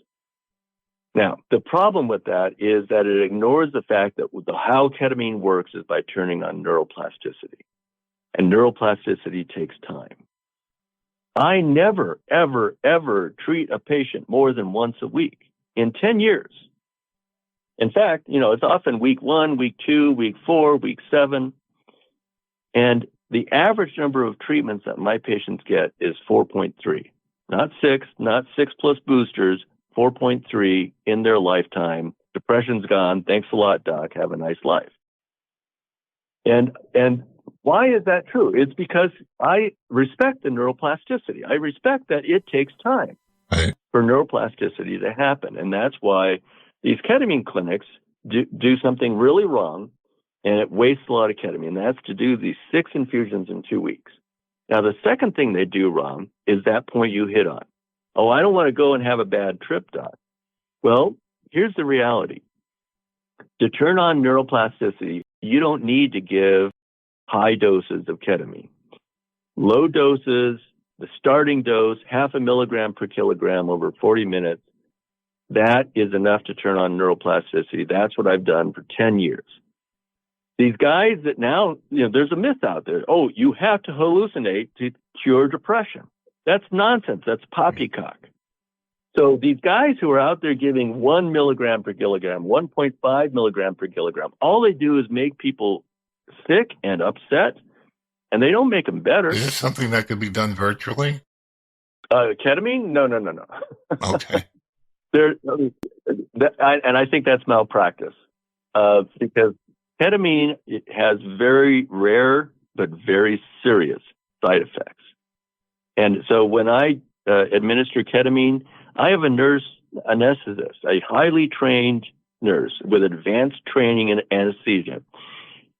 Now, the problem with that is that it ignores the fact that how ketamine works is by turning on neuroplasticity. And neuroplasticity takes time. I never, ever, ever treat a patient more than once a week in 10 years. In fact, it's often week 1, week 2, week 4, week 7. And the average number of treatments that my patients get is 4.3. Not 6, not 6 plus boosters, 4.3 in their lifetime. Depression's gone. Thanks a lot, doc. Have a nice life. And why is that true? It's because I respect the neuroplasticity. I respect that it takes time for neuroplasticity to happen. And that's why these ketamine clinics do something really wrong, and it wastes a lot of ketamine. That's to do these 6 infusions in 2 weeks. Now, the second thing they do wrong is that point you hit on. Oh, I don't want to go and have a bad trip, doc. Well, here's the reality. To turn on neuroplasticity, you don't need to give high doses of ketamine. Low doses, the starting dose, 0.5 milligram per kilogram over 40 minutes, that is enough to turn on neuroplasticity. That's what I've done for 10 years. These guys that now, there's a myth out there. Oh, you have to hallucinate to cure depression. That's nonsense. That's poppycock. So these guys who are out there giving 1 milligram per kilogram, 1.5 milligram per kilogram, all they do is make people sick and upset, and they don't make them better. Is this something that could be done virtually? Ketamine? No. Okay. And I think that's malpractice because ketamine has very rare but very serious side effects. And so when I administer ketamine, I have a nurse anesthetist, a highly trained nurse with advanced training in anesthesia.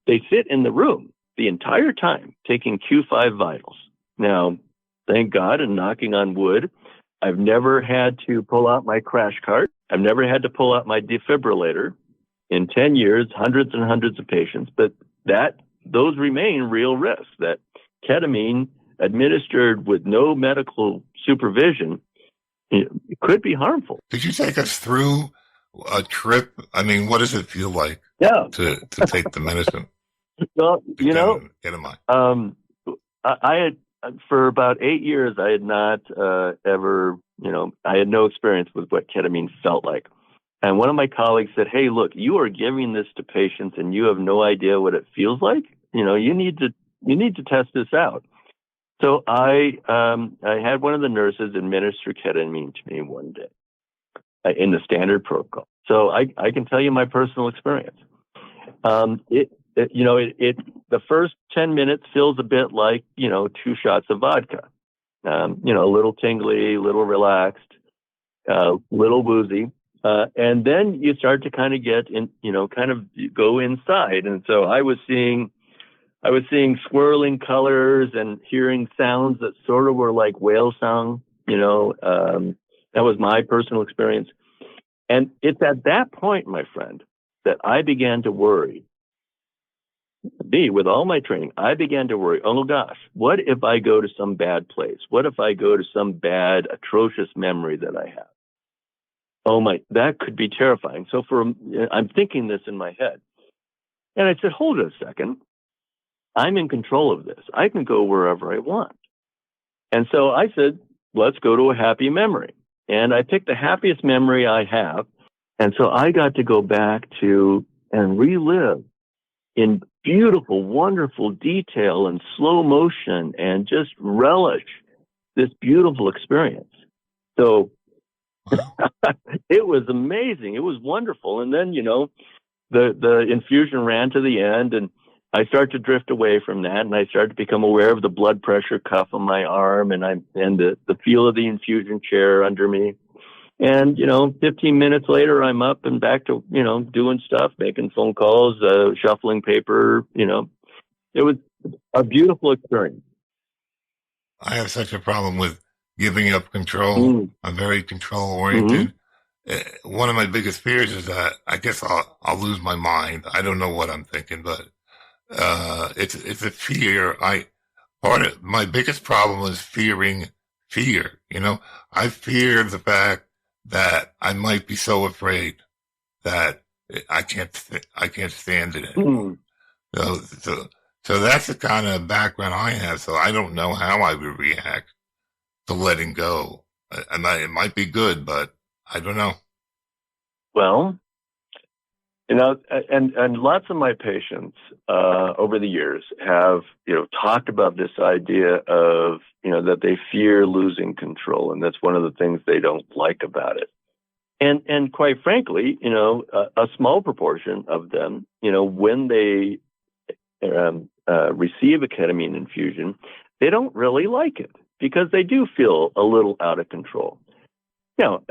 They sit in the room the entire time taking Q5 vitals. Now, thank God, and knocking on wood, I've never had to pull out my crash cart. I've never had to pull out my defibrillator. In 10 years, hundreds and hundreds of patients, but those remain real risks. That ketamine administered with no medical supervision, it could be harmful. Could you take us through a trip? I mean, what does it feel like to take the medicine? Well, Ketamine. I had, for about 8 years, I had not ever, I had no experience with what ketamine felt like. And one of my colleagues said, "Hey, look, you are giving this to patients and you have no idea what it feels like. You need to test this out." So I had one of the nurses administer ketamine to me one day in the standard protocol. So I can tell you my personal experience. The first 10 minutes feels a bit like, 2 shots of vodka, a little tingly, a little relaxed, a little woozy. And then you start to kind of get in, kind of go inside. And so I was seeing swirling colors and hearing sounds that sort of were like whale song, that was my personal experience. And it's at that point, my friend, that I began to worry. With all my training, I began to worry, oh gosh, what if I go to some bad place? What if I go to some bad, atrocious memory that I have? Oh my, that could be terrifying. So I'm thinking this in my head. And I said, hold it a second. I'm in control of this. I can go wherever I want. And so I said, let's go to a happy memory. And I picked the happiest memory I have. And so I got to go back to and relive in beautiful, wonderful detail and slow motion and just relish this beautiful experience. So it was amazing. It was wonderful. And then, the infusion ran to the end, and I started to drift away from that, and I started to become aware of the blood pressure cuff on my arm, and the feel of the infusion chair under me. And, 15 minutes later, I'm up and back to, doing stuff, making phone calls, shuffling paper. It was a beautiful experience. I have such a problem with giving up control. I'm very control oriented. One of my biggest fears is that I guess I'll lose my mind. I don't know what I'm thinking, but it's a fear. My biggest problem was fearing fear. I fear the fact that I might be so afraid that I can't stand it anymore. So that's the kind of background I have. So I don't know how I would react to letting go. It might be good, but I don't know. Well, and lots of my patients over the years have, talked about this idea of, that they fear losing control. And that's one of the things they don't like about it. And quite frankly, a small proportion of them, when they receive a ketamine infusion, they don't really like it because they do feel a little out of control.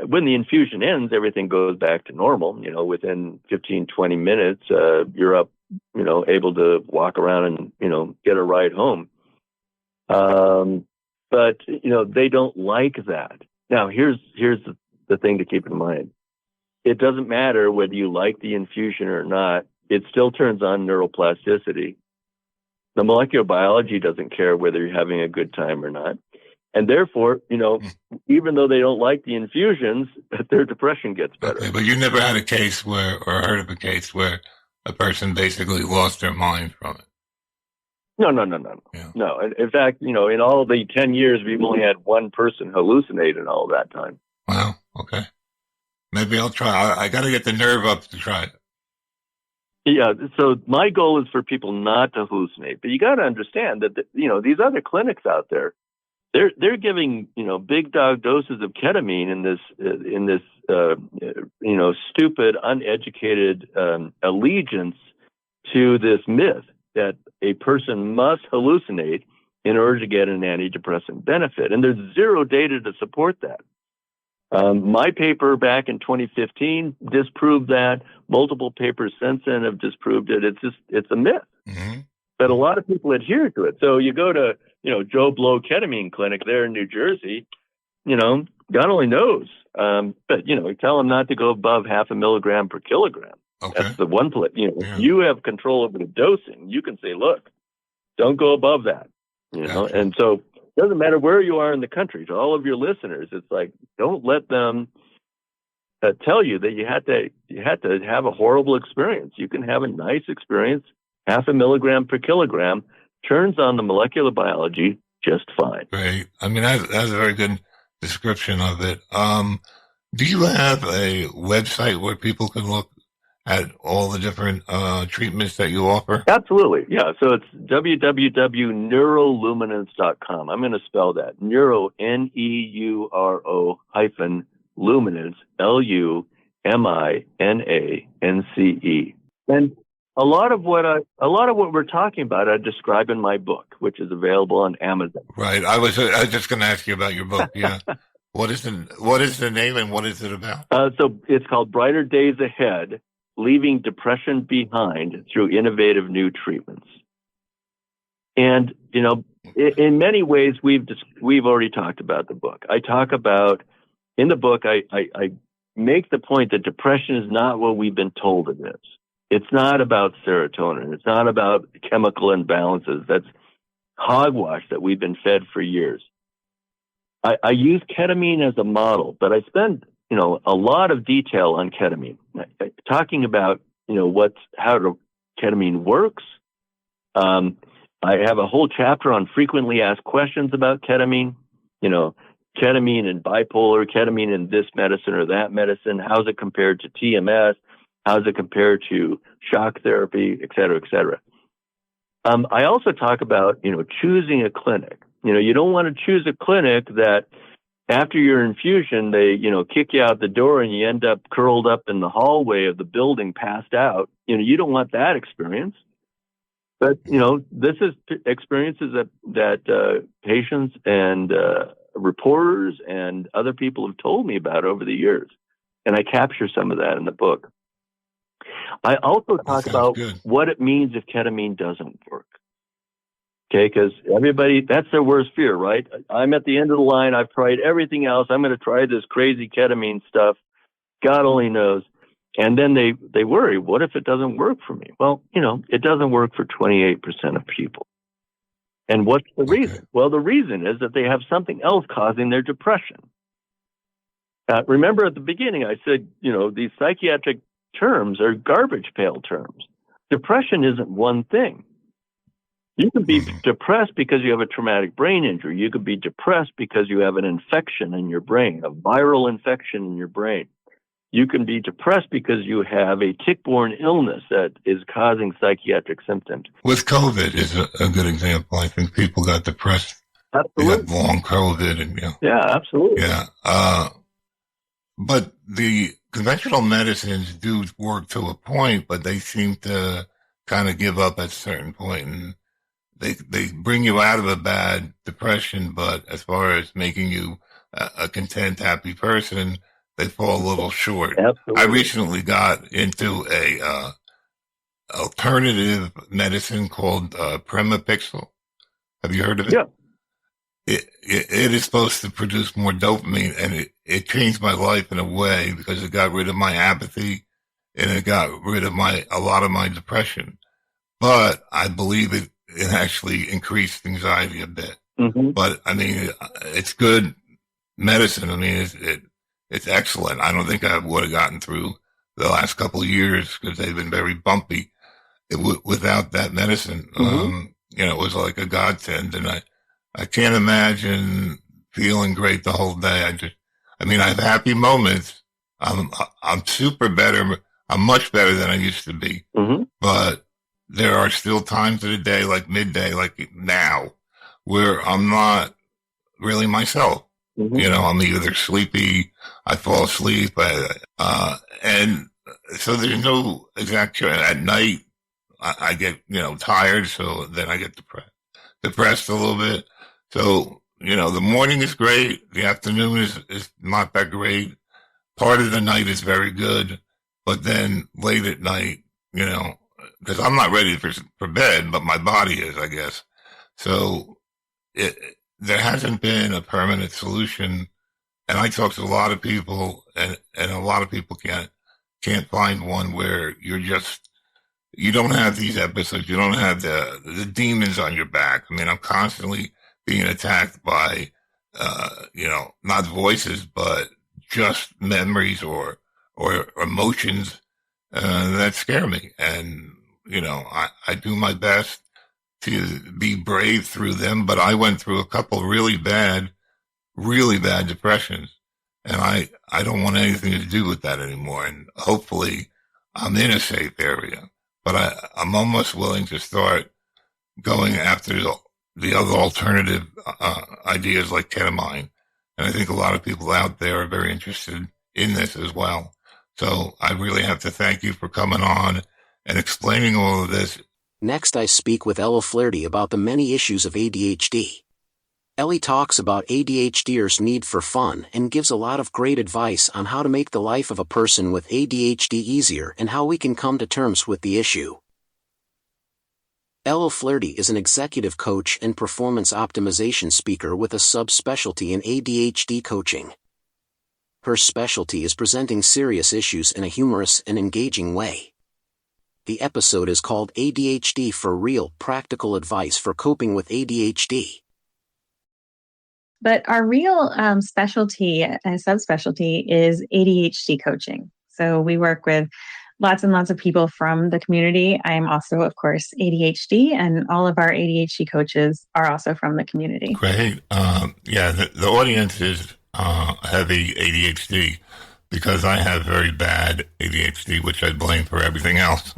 When the infusion ends, everything goes back to normal. Within 15, 20 minutes, you're up, able to walk around and, get a ride home. But, they don't like that. Now, here's the thing to keep in mind. It doesn't matter whether you like the infusion or not. It still turns on neuroplasticity. The molecular biology doesn't care whether you're having a good time or not. And therefore, even though they don't like the infusions, their depression gets better. Okay, but you never had a case or heard of a case where a person basically lost their mind from it? No. Yeah. No. In fact, in all the 10 years, we've only had one person hallucinate in all that time. Wow. Okay. Maybe I'll try. I got to get the nerve up to try it. Yeah. So my goal is for people not to hallucinate, but you got to understand that, these other clinics out there, they're giving, big dog doses of ketamine in this stupid, uneducated allegiance to this myth that a person must hallucinate in order to get an antidepressant benefit. And there's zero data to support that. My paper back in 2015 disproved that. Multiple papers since then have disproved it. It's a myth. Mm-hmm. But a lot of people adhere to it. So you go to, Joe Blow Ketamine Clinic there in New Jersey, God only knows. But, tell them not to go above 0.5 milligram per kilogram. Okay. That's the one place, You have control over the dosing. You can say, look, don't go above that, Gotcha. And so it doesn't matter where you are in the country. To all of your listeners, it's like, don't let them tell you that you had to have a horrible experience. You can have a nice experience. 0.5 milligram per kilogram turns on the molecular biology just fine. Great. I mean, that's a very good description of it. Do you have a website where people can look at all the different treatments that you offer? Absolutely. Yeah. So it's www.neuroluminance.com. I'm going to spell that. Neuro, Neuro -luminance, LUMINANCE. And a lot of what we're talking about, I describe in my book, which is available on Amazon. Right. I was just going to ask you about your book. Yeah. What is the name and what is it about? So it's called Brighter Days Ahead: Leaving Depression Behind Through Innovative New Treatments. And in many ways, we've already talked about the book. I talk about in the book. I make the point that depression is not what we've been told it is. It's not about serotonin. It's not about chemical imbalances. That's hogwash that we've been fed for years. I use ketamine as a model, but I spend, a lot of detail on ketamine, talking about, how ketamine works. I have a whole chapter on frequently asked questions about ketamine, ketamine and bipolar, ketamine in this medicine or that medicine. How's it compared to TMS? How's it compared to shock therapy, et cetera, et cetera? I also talk about, choosing a clinic. You don't want to choose a clinic that after your infusion, they, kick you out the door and you end up curled up in the hallway of the building, passed out. You don't want that experience. But, this is experiences that patients and reporters and other people have told me about over the years. And I capture some of that in the book. I also talk about what it means if ketamine doesn't work. Okay, because everybody, that's their worst fear, right? I'm at the end of the line. I've tried everything else. I'm going to try this crazy ketamine stuff. God only knows. And then they worry, what if it doesn't work for me? Well, it doesn't work for 28% of people. And what's the reason? Well, the reason is that they have something else causing their depression. Remember at the beginning, I said, these psychiatric terms are garbage pail terms. Depression isn't one thing. You could be depressed because you have a traumatic brain injury. You could be depressed because you have an infection in your brain, a viral infection in your brain. You can be depressed because you have a tick-borne illness that is causing psychiatric symptoms. With COVID is a good example. I think people got depressed. Absolutely. They got long COVID. And, Yeah, absolutely. Yeah. But the conventional medicines do work to a point, but they seem to kind of give up at a certain point. And they bring you out of a bad depression, but as far as making you a content, happy person, they fall a little short. Absolutely. I recently got into a alternative medicine called Pramipixel. Have you heard of it? Yeah. It is supposed to produce more dopamine, and it changed my life in a way because it got rid of my apathy and it got rid of a lot of my depression. But I believe it actually increased anxiety a bit. Mm-hmm. But I mean, it's good medicine. I mean, it's excellent. I don't think I would have gotten through the last couple of years because they've been very bumpy without that medicine. Mm-hmm. It was like a godsend, and I can't imagine feeling great the whole day. I have happy moments. I'm super better. I'm much better than I used to be. Mm-hmm. But there are still times of the day, like midday, like now, where I'm not really myself. Mm-hmm. I'm either sleepy, I fall asleep, and so there's no exact. At night, I get tired, so then I get depressed a little bit. So the morning is great, the afternoon is not that great. Part of the night is very good, but then late at night, because I'm not ready for bed, but my body is, I guess. So there hasn't been a permanent solution. And I talk to a lot of people, and a lot of people can't find one where you don't have these episodes. You don't have the demons on your back. I mean, I'm constantly being attacked by, not voices, but just memories or emotions that scare me. And, I do my best to be brave through them, but I went through a couple really bad depressions, and I don't want anything to do with that anymore. And hopefully I'm in a safe area, but I'm almost willing to start going after the other alternative ideas like ketamine. And I think a lot of people out there are very interested in this as well. So I really have to thank you for coming on and explaining all of this. Next, I speak with Elle about the many issues of ADHD. Elle talks about ADHDers' need for fun and gives a lot of great advice on how to make the life of a person with ADHD easier and how we can come to terms with the issue. Elle is an executive coach and performance optimization speaker with a subspecialty in ADHD coaching. Her specialty is presenting serious issues in a humorous and engaging way. The episode is called ADHD for Real: Practical Advice for Coping with ADHD. But our real specialty and subspecialty is ADHD coaching. So we work with lots and lots of people from the community. I am also, of course, ADHD, and all of our ADHD coaches are also from the community. Great. The audience is heavy ADHD because I have very bad ADHD, which I blame for everything else.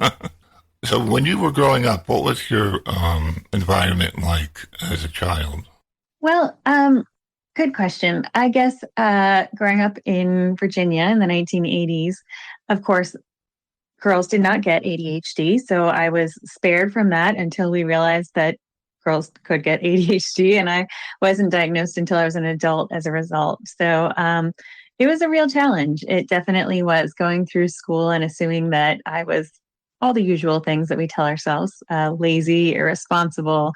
So when you were growing up, what was your environment like as a child? Well, Good question. I guess growing up in Virginia in the 1980s, of course, girls did not get ADHD. So I was spared from that until we realized that girls could get ADHD. And I wasn't diagnosed until I was an adult as a result. So it was a real challenge. It definitely was, going through school and assuming that I was all the usual things that we tell ourselves, lazy, irresponsible,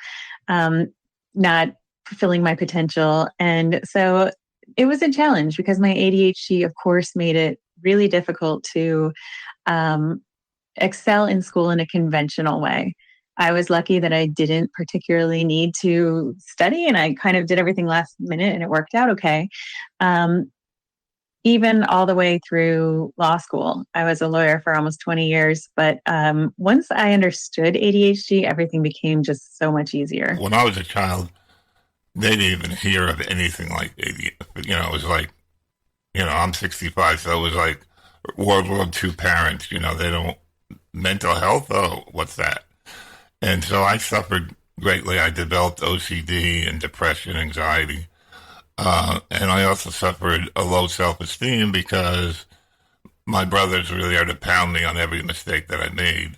not fulfilling my potential. And so it was a challenge because my ADHD, of course, made it really difficult to excel in school in a conventional way. I was lucky that I didn't particularly need to study, and I kind of did everything last minute and it worked out okay. Even all the way through law school. I was a lawyer for almost 20 years, but once I understood ADHD, everything became just so much easier. When I was a child, they didn't even hear of anything like ADHD. You know, it was like, you know, I'm 65, so it was like World War II parents, you know, they don't, mental health, oh, what's that? And so I suffered greatly. I developed OCD and depression, anxiety. And I also suffered a low self-esteem because my brothers were there to pound me on every mistake that I made.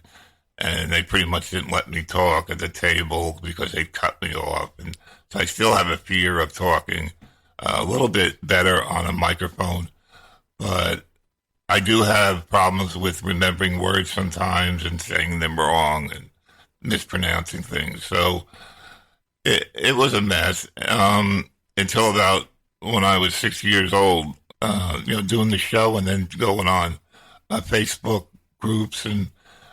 And they pretty much didn't let me talk at the table because they'd cut me off. And so I still have a fear of talking a little bit better on a microphone. But I do have problems with remembering words sometimes and saying them wrong and mispronouncing things. So it was a mess. Until about when I was 6 years old, you know, doing the show and then going on Facebook groups. And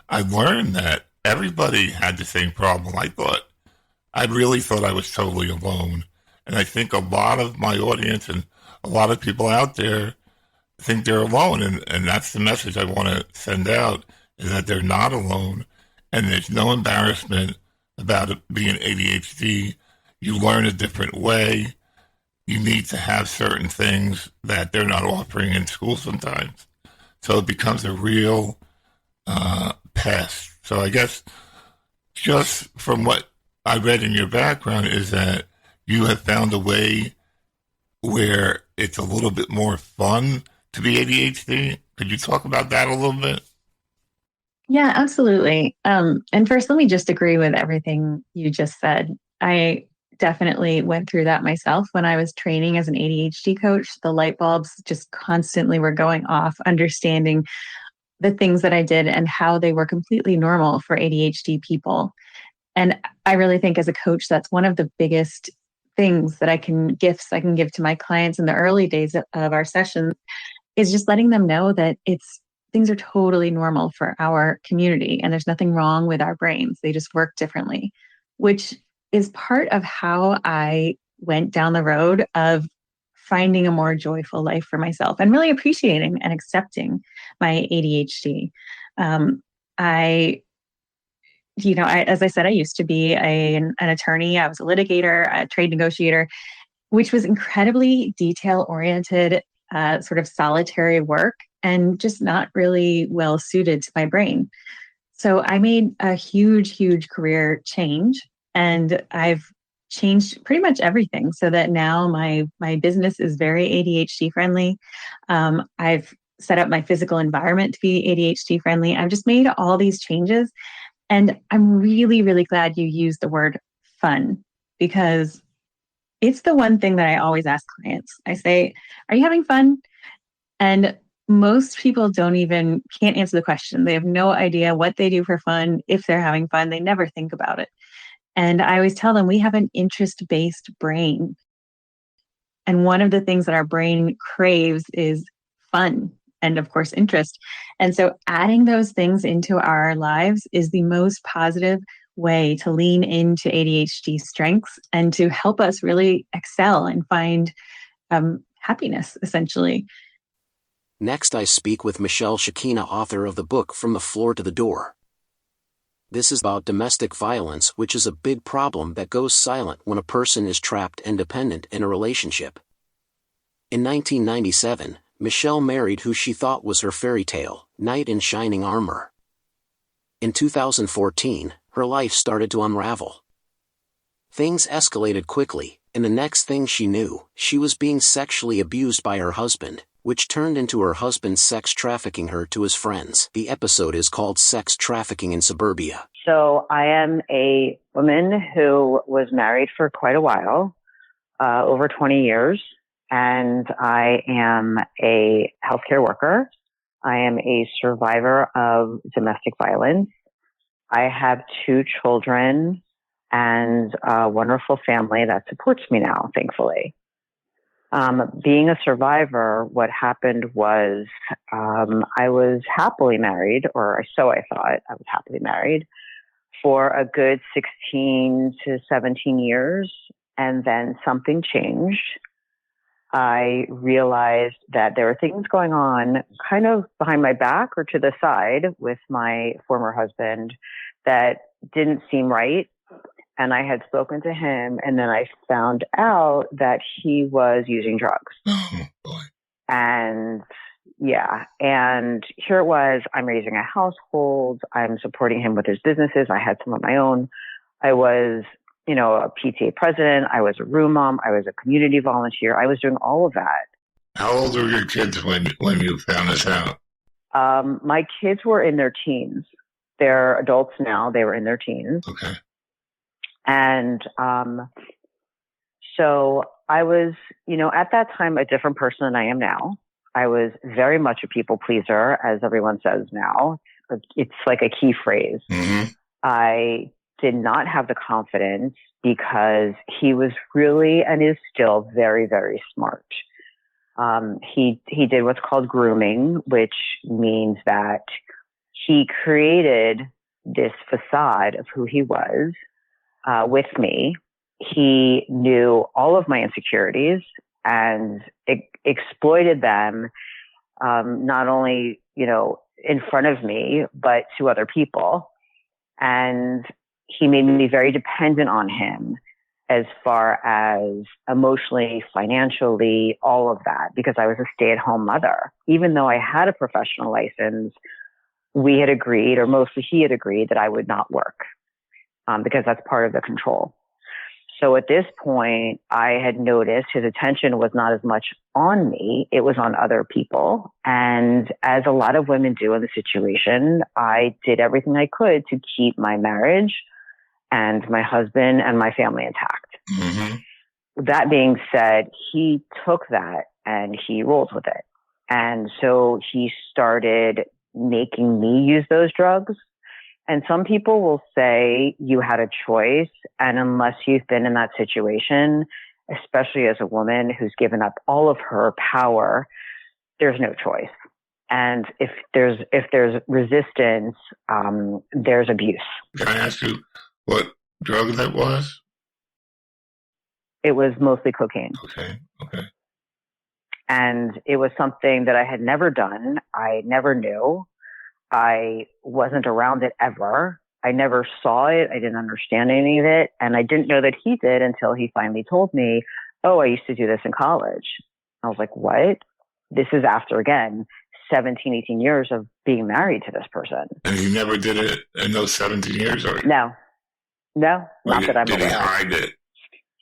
I learned that everybody had the same problem. I really thought I was totally alone. And I think a lot of my audience and a lot of people out there think they're alone. And that's the message I want to send out, is that they're not alone. And there's no embarrassment about it being ADHD. You learn a different way. You need to have certain things that they're not offering in school sometimes. So it becomes a real pest. So I guess just from what I read in your background is that you have found a way where it's a little bit more fun to be ADHD. Could you talk about that a little bit? Yeah, absolutely. And first, let me just agree with everything you just said. I definitely went through that myself when I was training as an ADHD coach. The light bulbs just constantly were going off, understanding the things that I did and how they were completely normal for ADHD people. And I really think as a coach, that's one of the biggest things that gifts I can give to my clients in the early days of our sessions, is just letting them know that things are totally normal for our community and there's nothing wrong with our brains. They just work differently, which is part of how I went down the road of finding a more joyful life for myself and really appreciating and accepting my ADHD. As I said, I used to be an attorney. I was a litigator, a trade negotiator, which was incredibly detail-oriented, sort of solitary work and just not really well suited to my brain. So I made a huge, huge career change, and I've changed pretty much everything so that now my business is very ADHD friendly. I've set up my physical environment to be ADHD friendly. I've just made all these changes. And I'm really, really glad you used the word fun, because it's the one thing that I always ask clients. I say, are you having fun? And most people can't answer the question. They have no idea what they do for fun. If they're having fun, they never think about it. And I always tell them we have an interest-based brain. And one of the things that our brain craves is fun and, of course, interest. And so adding those things into our lives is the most positive way to lean into ADHD strengths and to help us really excel and find happiness, essentially. Next, I speak with Michelle Shakina, author of the book From the Floor to the Door. This is about domestic violence, which is a big problem that goes silent when a person is trapped and dependent in a relationship. In 1997, Michelle married who she thought was her fairy tale, knight in shining armor. In 2014, her life started to unravel. Things escalated quickly, And the next thing she knew, she was being sexually abused by her husband, which turned into her husband sex trafficking her to his friends. The episode is called Sex Trafficking in Suburbia. So I am a woman who was married for quite a while, over 20 years, and I am a healthcare worker. I am a survivor of domestic violence. I have 2 children and a wonderful family that supports me now, thankfully. Being a survivor, what happened was I was happily married, or so I thought. I was happily married for a good 16 to 17 years, and then something changed. I realized that there were things going on kind of behind my back or to the side with my former husband that didn't seem right. And I had spoken to him, and then I found out that he was using drugs. Oh, boy. And yeah, and here it was, I'm raising a household. I'm supporting him with his businesses. I had some of my own. I was, a PTA president. I was a room mom. I was a community volunteer. I was doing all of that. How old were your kids when you found this out? My kids were in their teens. They're adults now. They were in their teens. Okay. And so I was, at that time, a different person than I am now. I was very much a people pleaser, as everyone says now. It's like a key phrase. Mm-hmm. I did not have the confidence because he was really and is still very, very smart. He did what's called grooming, which means that he created this facade of who he was with me. He knew all of my insecurities and exploited them, not only, in front of me, but to other people. And he made me very dependent on him as far as emotionally, financially, all of that, because I was a stay-at-home mother. Even though I had a professional license, we had agreed, or mostly he had agreed, that I would not work because that's part of the control. So at this point, I had noticed his attention was not as much on me. It was on other people. And as a lot of women do in the situation, I did everything I could to keep my marriage and my husband and my family intact. Mm-hmm. That being said, he took that and he rolled with it. And so he started making me use those drugs. And some people will say you had a choice. And unless you've been in that situation, especially as a woman who's given up all of her power, there's no choice. And if there's resistance, there's abuse. Can I ask you what drug that was? It was mostly cocaine. Okay. And it was something that I had never done. I never knew. I wasn't around it ever. I never saw it. I didn't understand any of it. And I didn't know that he did until he finally told me, oh, I used to do this in college. I was like, what? This is after, again, 17, 18 years of being married to this person. And he never did it in those 17 years? Or? No, not that I'm aware. Did he hide it?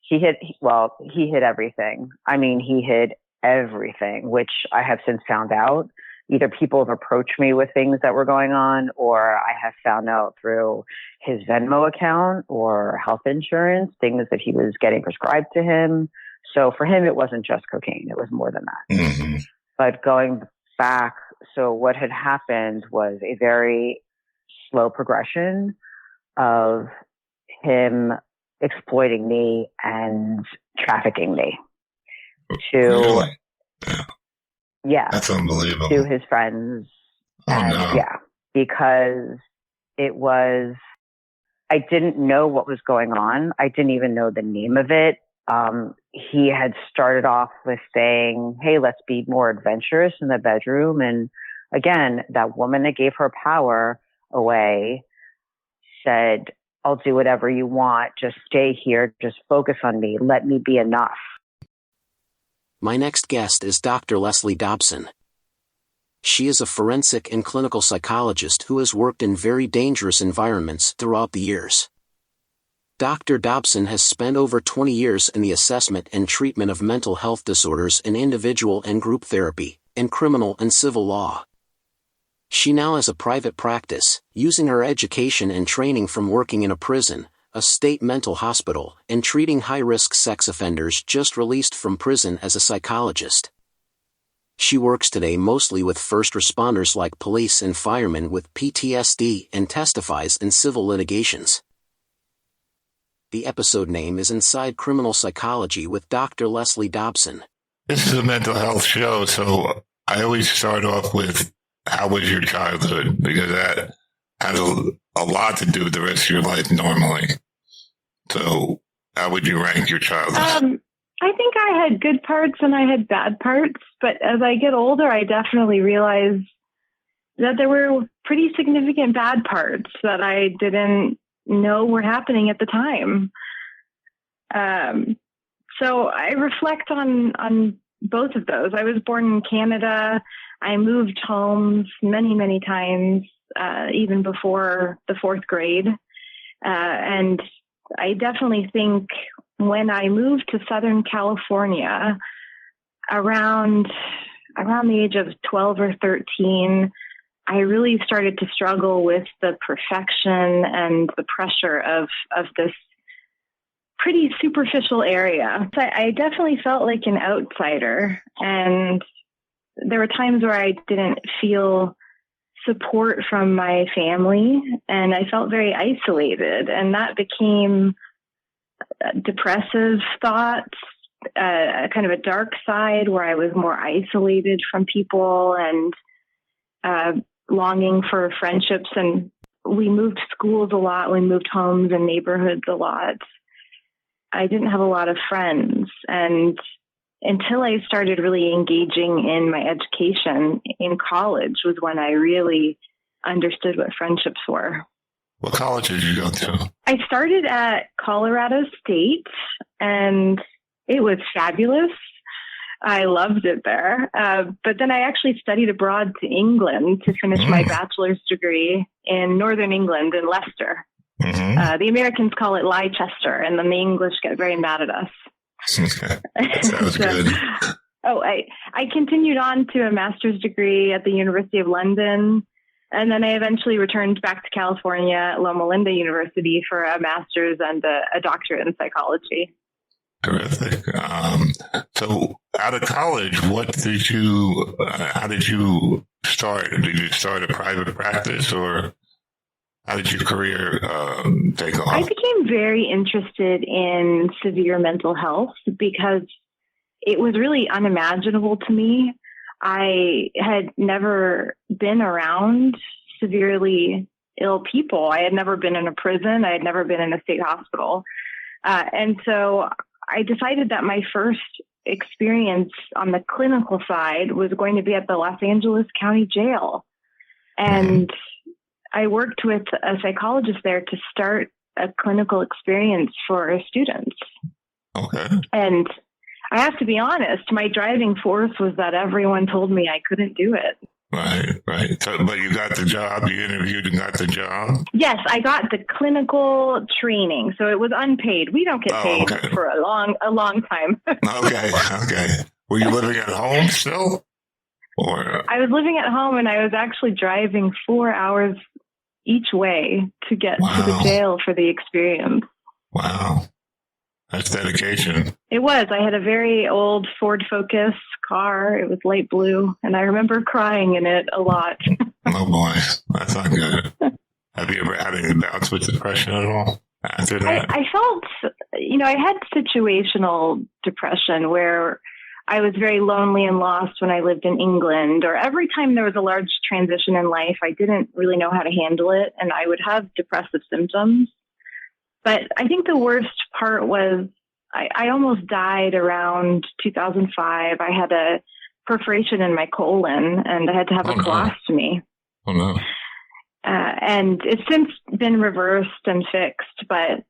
He hid everything. I mean, he hid everything, which I have since found out. Either people have approached me with things that were going on, or I have found out through his Venmo account or health insurance, things that he was getting prescribed to him. So for him, it wasn't just cocaine. It was more than that. Mm-hmm. But going back, so what had happened was a very slow progression of him exploiting me and trafficking me to... Really? Yeah. That's unbelievable. To his friends. Oh, no. Yeah. Because it was, I didn't know what was going on. I didn't even know the name of it. He had started off with saying, hey, let's be more adventurous in the bedroom. And again, that woman that gave her power away said, I'll do whatever you want. Just stay here. Just focus on me. Let me be enough. My next guest is Dr. Leslie Dobson. She is a forensic and clinical psychologist who has worked in very dangerous environments throughout the years. Dr. Dobson has spent over 20 years in the assessment and treatment of mental health disorders in individual and group therapy, and criminal and civil law. She now has a private practice, using her education and training from working in a prison, a state mental hospital, and treating high-risk sex offenders just released from prison as a psychologist. She works today mostly with first responders like police and firemen with PTSD and testifies in civil litigations. The episode name is Inside Criminal Psychology with Dr. Leslie Dobson. This is a mental health show, so I always start off with, how was your childhood? Because that has a lot to do with the rest of your life normally. So how would you rank your childhood? I think I had good parts and I had bad parts, but as I get older, I definitely realize that there were pretty significant bad parts that I didn't know were happening at the time. So I reflect on both of those. I was born in Canada. I moved homes many, many times, even before the fourth grade. And I definitely think when I moved to Southern California around the age of 12 or 13, I really started to struggle with the perfection and the pressure of this pretty superficial area. So I definitely felt like an outsider, and there were times where I didn't feel support from my family, and I felt very isolated, and that became depressive thoughts, kind of a dark side where I was more isolated from people and longing for friendships. And we moved schools a lot. We moved homes and neighborhoods a lot. I didn't have a lot of friends. And until I started really engaging in my education in college was when I really understood what friendships were. What college did you go to? I started at Colorado State, and it was fabulous. I loved it there. But then I actually studied abroad to England to finish my bachelor's degree in Northern England in Leicester. Mm-hmm. The Americans call it Leicester, and then the English get very mad at us. That sounds good. I continued on to a master's degree at the University of London, and then I eventually returned back to California at Loma Linda University for a master's and a doctorate in psychology. Terrific. So out of college, how did you start? Did you start a private practice, or how did your career take off? I became very interested in severe mental health because it was really unimaginable to me. I had never been around severely ill people. I had never been in a prison. I had never been in a state hospital. And so I decided that my first experience on the clinical side was going to be at the Los Angeles County Jail. And I worked with a psychologist there to start a clinical experience for students. Okay. And I have to be honest, my driving force was that everyone told me I couldn't do it. Right. So, but you got the job, you interviewed and got the job? Yes, I got the clinical training, so it was unpaid. We don't get paid for a long time. Okay. Were you living at home still? Or I was living at home, and I was actually driving 4 hours each way to get to the jail for the experience. Wow. That's dedication. It was. I had a very old Ford Focus car. It was light blue, and I remember crying in it a lot. Oh boy, that's not good. Have you ever had any bouts with depression at all after that? I felt, I had situational depression where I was very lonely and lost when I lived in England, or every time there was a large transition in life, I didn't really know how to handle it, and I would have depressive symptoms. But I think the worst part was I almost died around 2005. I had a perforation in my colon, and I had to have a colostomy. Oh, no. And it's since been reversed and fixed, but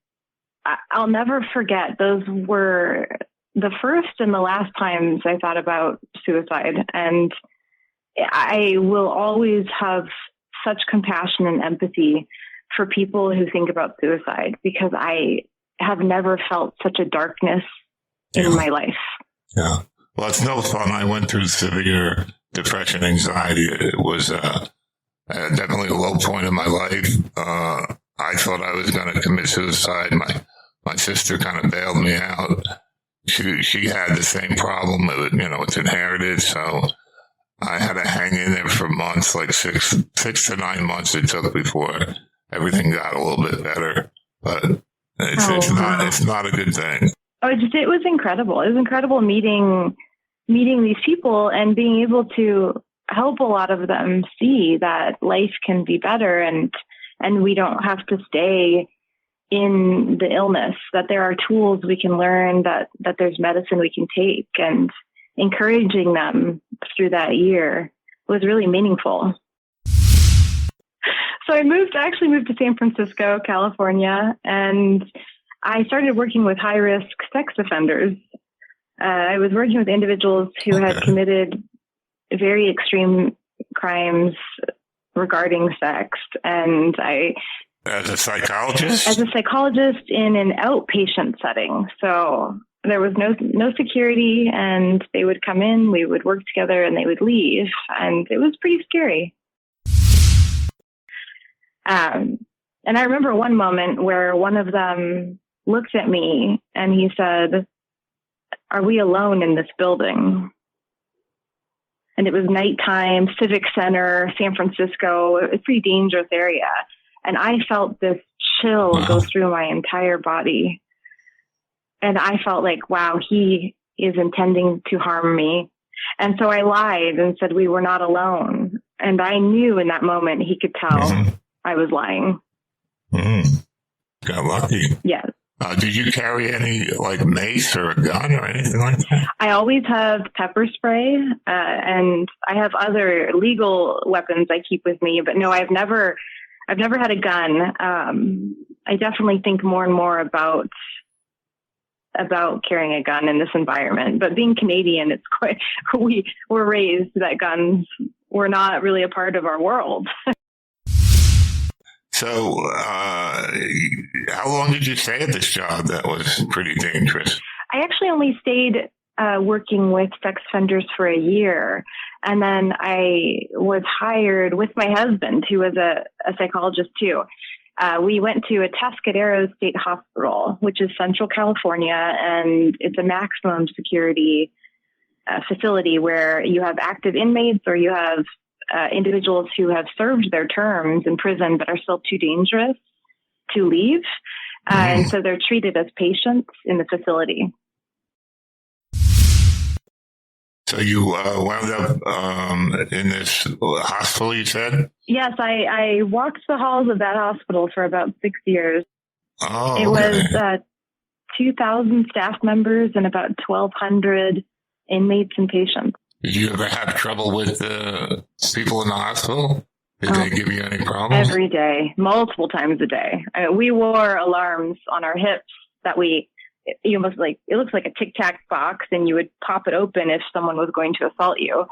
I'll never forget. Those were the first and the last times I thought about suicide. And I will always have such compassion and empathy for people who think about suicide, because I have never felt such a darkness in my life. Yeah. Well, it's no fun. I went through severe depression, anxiety. It was definitely a low point in my life. I thought I was going to commit suicide. My sister kind of bailed me out. She had the same problem. It's inherited. So I had to hang in there for months, like six to 9 months it took before everything got a little bit better. But it's not a good thing. Oh, it was incredible. It was incredible meeting these people and being able to help a lot of them see that life can be better and we don't have to stay in the illness, that there are tools we can learn, that there's medicine we can take, and encouraging them through that year was really meaningful. So I actually moved to San Francisco, California, and I started working with high-risk sex offenders. I was working with individuals who had committed very extreme crimes regarding sex, and As a psychologist? As a psychologist in an outpatient setting. So there was no security, and they would come in, we would work together, and they would leave, and it was pretty scary. And I remember one moment where one of them looked at me and he said, "Are we alone in this building?" And it was nighttime, Civic Center, San Francisco, a pretty dangerous area. And I felt this chill go through my entire body. And I felt like, wow, he is intending to harm me. And so I lied and said we were not alone. And I knew in that moment he could tell I was lying. Got lucky. Yes. Did you carry any mace or a gun or anything like that? I always have pepper spray, and I have other legal weapons I keep with me. But no, I've never had a gun. I definitely think more and more about carrying a gun in this environment. But being Canadian, it's quite we were raised that guns were not really a part of our world. So, how long did you stay at this job that was pretty dangerous? I actually only stayed working with sex offenders for a year. And then I was hired with my husband, who was a psychologist too. We went to Atascadero State Hospital, which is Central California, and it's a maximum security facility where you have active inmates or you have individuals who have served their terms in prison but are still too dangerous to leave. And so they're treated as patients in the facility. So you wound up in this hospital, you said? Yes, I walked the halls of that hospital for about 6 years. Oh, it was 2,000 staff members and about 1,200 inmates and patients. Did you ever have trouble with people in the hospital? Did they give you any problems? Every day, multiple times a day. We wore alarms on our hips that it looks like a Tic-Tac box, and you would pop it open if someone was going to assault you.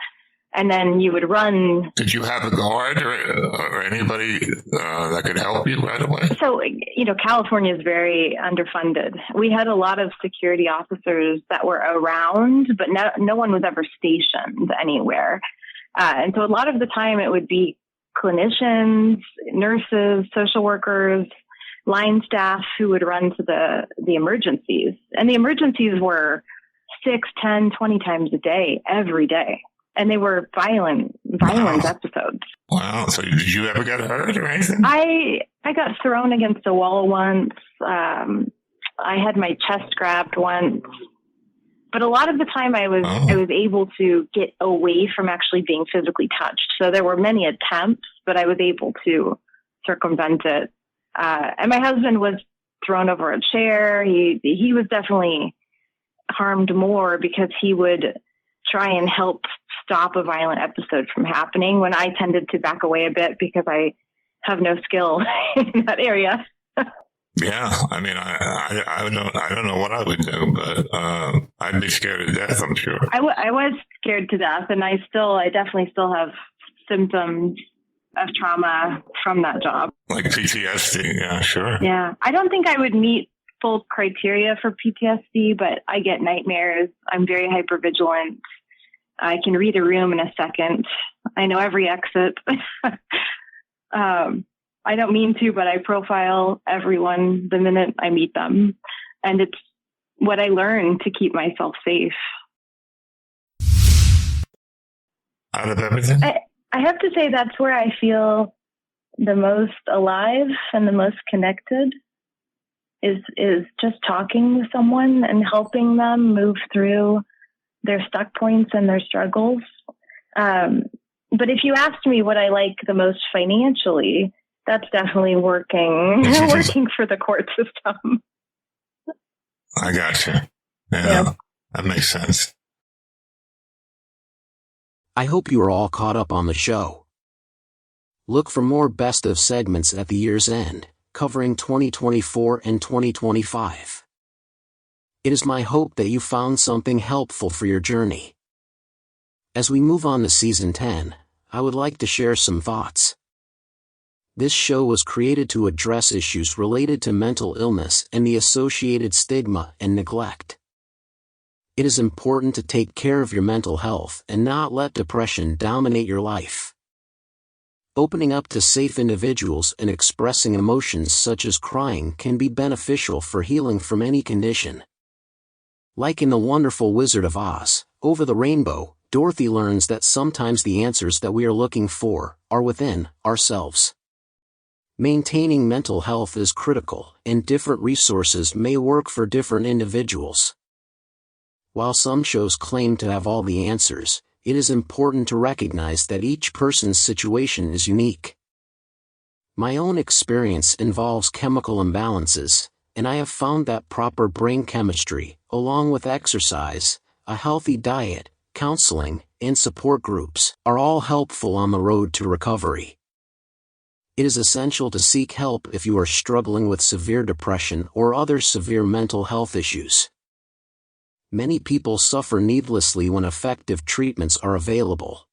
And then you would run. Did you have a guard or anybody that could help you right away? So, California is very underfunded. We had a lot of security officers that were around, but no one was ever stationed anywhere. And so a lot of the time it would be clinicians, nurses, social workers, line staff who would run to the emergencies. And the emergencies were 6, 10, 20 times a day, every day. And they were violent episodes. Wow. So did you ever get hurt or anything? I got thrown against a wall once. I had my chest grabbed once. But a lot of the time I was able to get away from actually being physically touched. So there were many attempts, but I was able to circumvent it. And my husband was thrown over a chair. He was definitely harmed more because he would try and help stop a violent episode from happening, when I tended to back away a bit because I have no skill in that area. Yeah, I mean, I don't know what I would do, but I'd be scared to death, I'm sure. I was scared to death, and I definitely still have symptoms of trauma from that job. Like PTSD, yeah, sure. Yeah, I don't think I would meet full criteria for PTSD, but I get nightmares. I'm very hypervigilant. I can read a room in a second. I know every exit. I don't mean to, but I profile everyone the minute I meet them. And it's what I learn to keep myself safe. Out of everything? I have to say that's where I feel the most alive and the most connected is just talking with someone and helping them move through their stuck points and their struggles. But if you asked me what I like the most financially, that's definitely working for the court system. I got you. Yeah, that makes sense. I hope you are all caught up on the show. Look for more best of segments at the year's end, covering 2024 and 2025. It is my hope that you found something helpful for your journey. As we move on to season 10, I would like to share some thoughts. This show was created to address issues related to mental illness and the associated stigma and neglect. It is important to take care of your mental health and not let depression dominate your life. Opening up to safe individuals and expressing emotions such as crying can be beneficial for healing from any condition. Like in The Wonderful Wizard of Oz, Over the Rainbow, Dorothy learns that sometimes the answers that we are looking for are within ourselves. Maintaining mental health is critical, and different resources may work for different individuals. While some shows claim to have all the answers, it is important to recognize that each person's situation is unique. My own experience involves chemical imbalances, and I have found that proper brain chemistry, along with exercise, a healthy diet, counseling, and support groups, are all helpful on the road to recovery. It is essential to seek help if you are struggling with severe depression or other severe mental health issues. Many people suffer needlessly when effective treatments are available.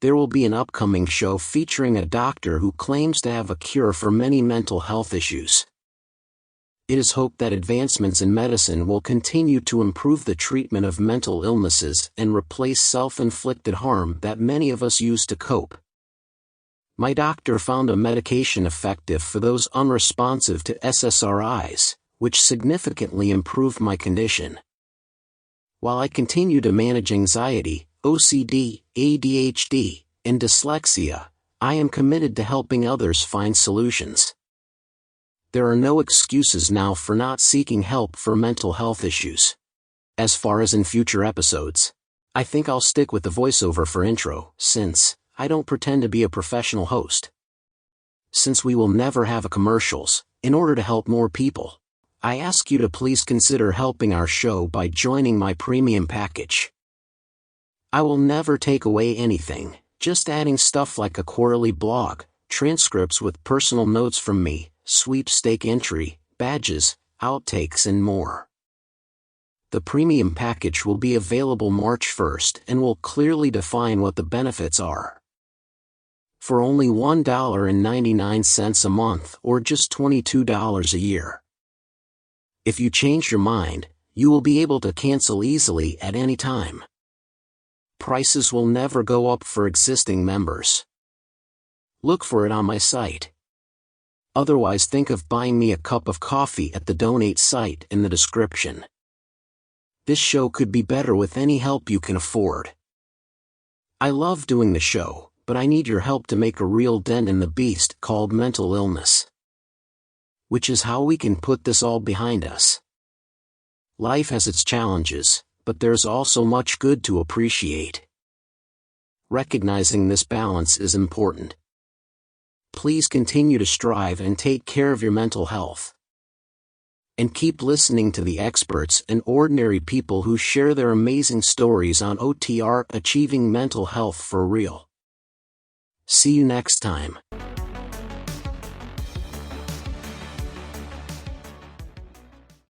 There will be an upcoming show featuring a doctor who claims to have a cure for many mental health issues. It is hoped that advancements in medicine will continue to improve the treatment of mental illnesses and replace self-inflicted harm that many of us use to cope. My doctor found a medication effective for those unresponsive to SSRIs, which significantly improved my condition. While I continue to manage anxiety, OCD, ADHD, and dyslexia, I am committed to helping others find solutions. There are no excuses now for not seeking help for mental health issues. As far as in future episodes, I think I'll stick with the voiceover for intro, since I don't pretend to be a professional host. Since we will never have commercials, in order to help more people, I ask you to please consider helping our show by joining my premium package. I will never take away anything, just adding stuff like a quarterly blog, transcripts with personal notes from me, sweepstake entry, badges, outtakes and more. The premium package will be available March 1st and will clearly define what the benefits are. For only $1.99 a month or just $22 a year. If you change your mind, you will be able to cancel easily at any time. Prices will never go up for existing members. Look for it on my site. Otherwise, think of buying me a cup of coffee at the donate site in the description. This show could be better with any help you can afford. I love doing the show, but I need your help to make a real dent in the beast called mental illness. Which is how we can put this all behind us. Life has its challenges, but there's also much good to appreciate. Recognizing this balance is important. Please continue to strive and take care of your mental health. And keep listening to the experts and ordinary people who share their amazing stories on OTR Achieving Mental Health for Real. See you next time.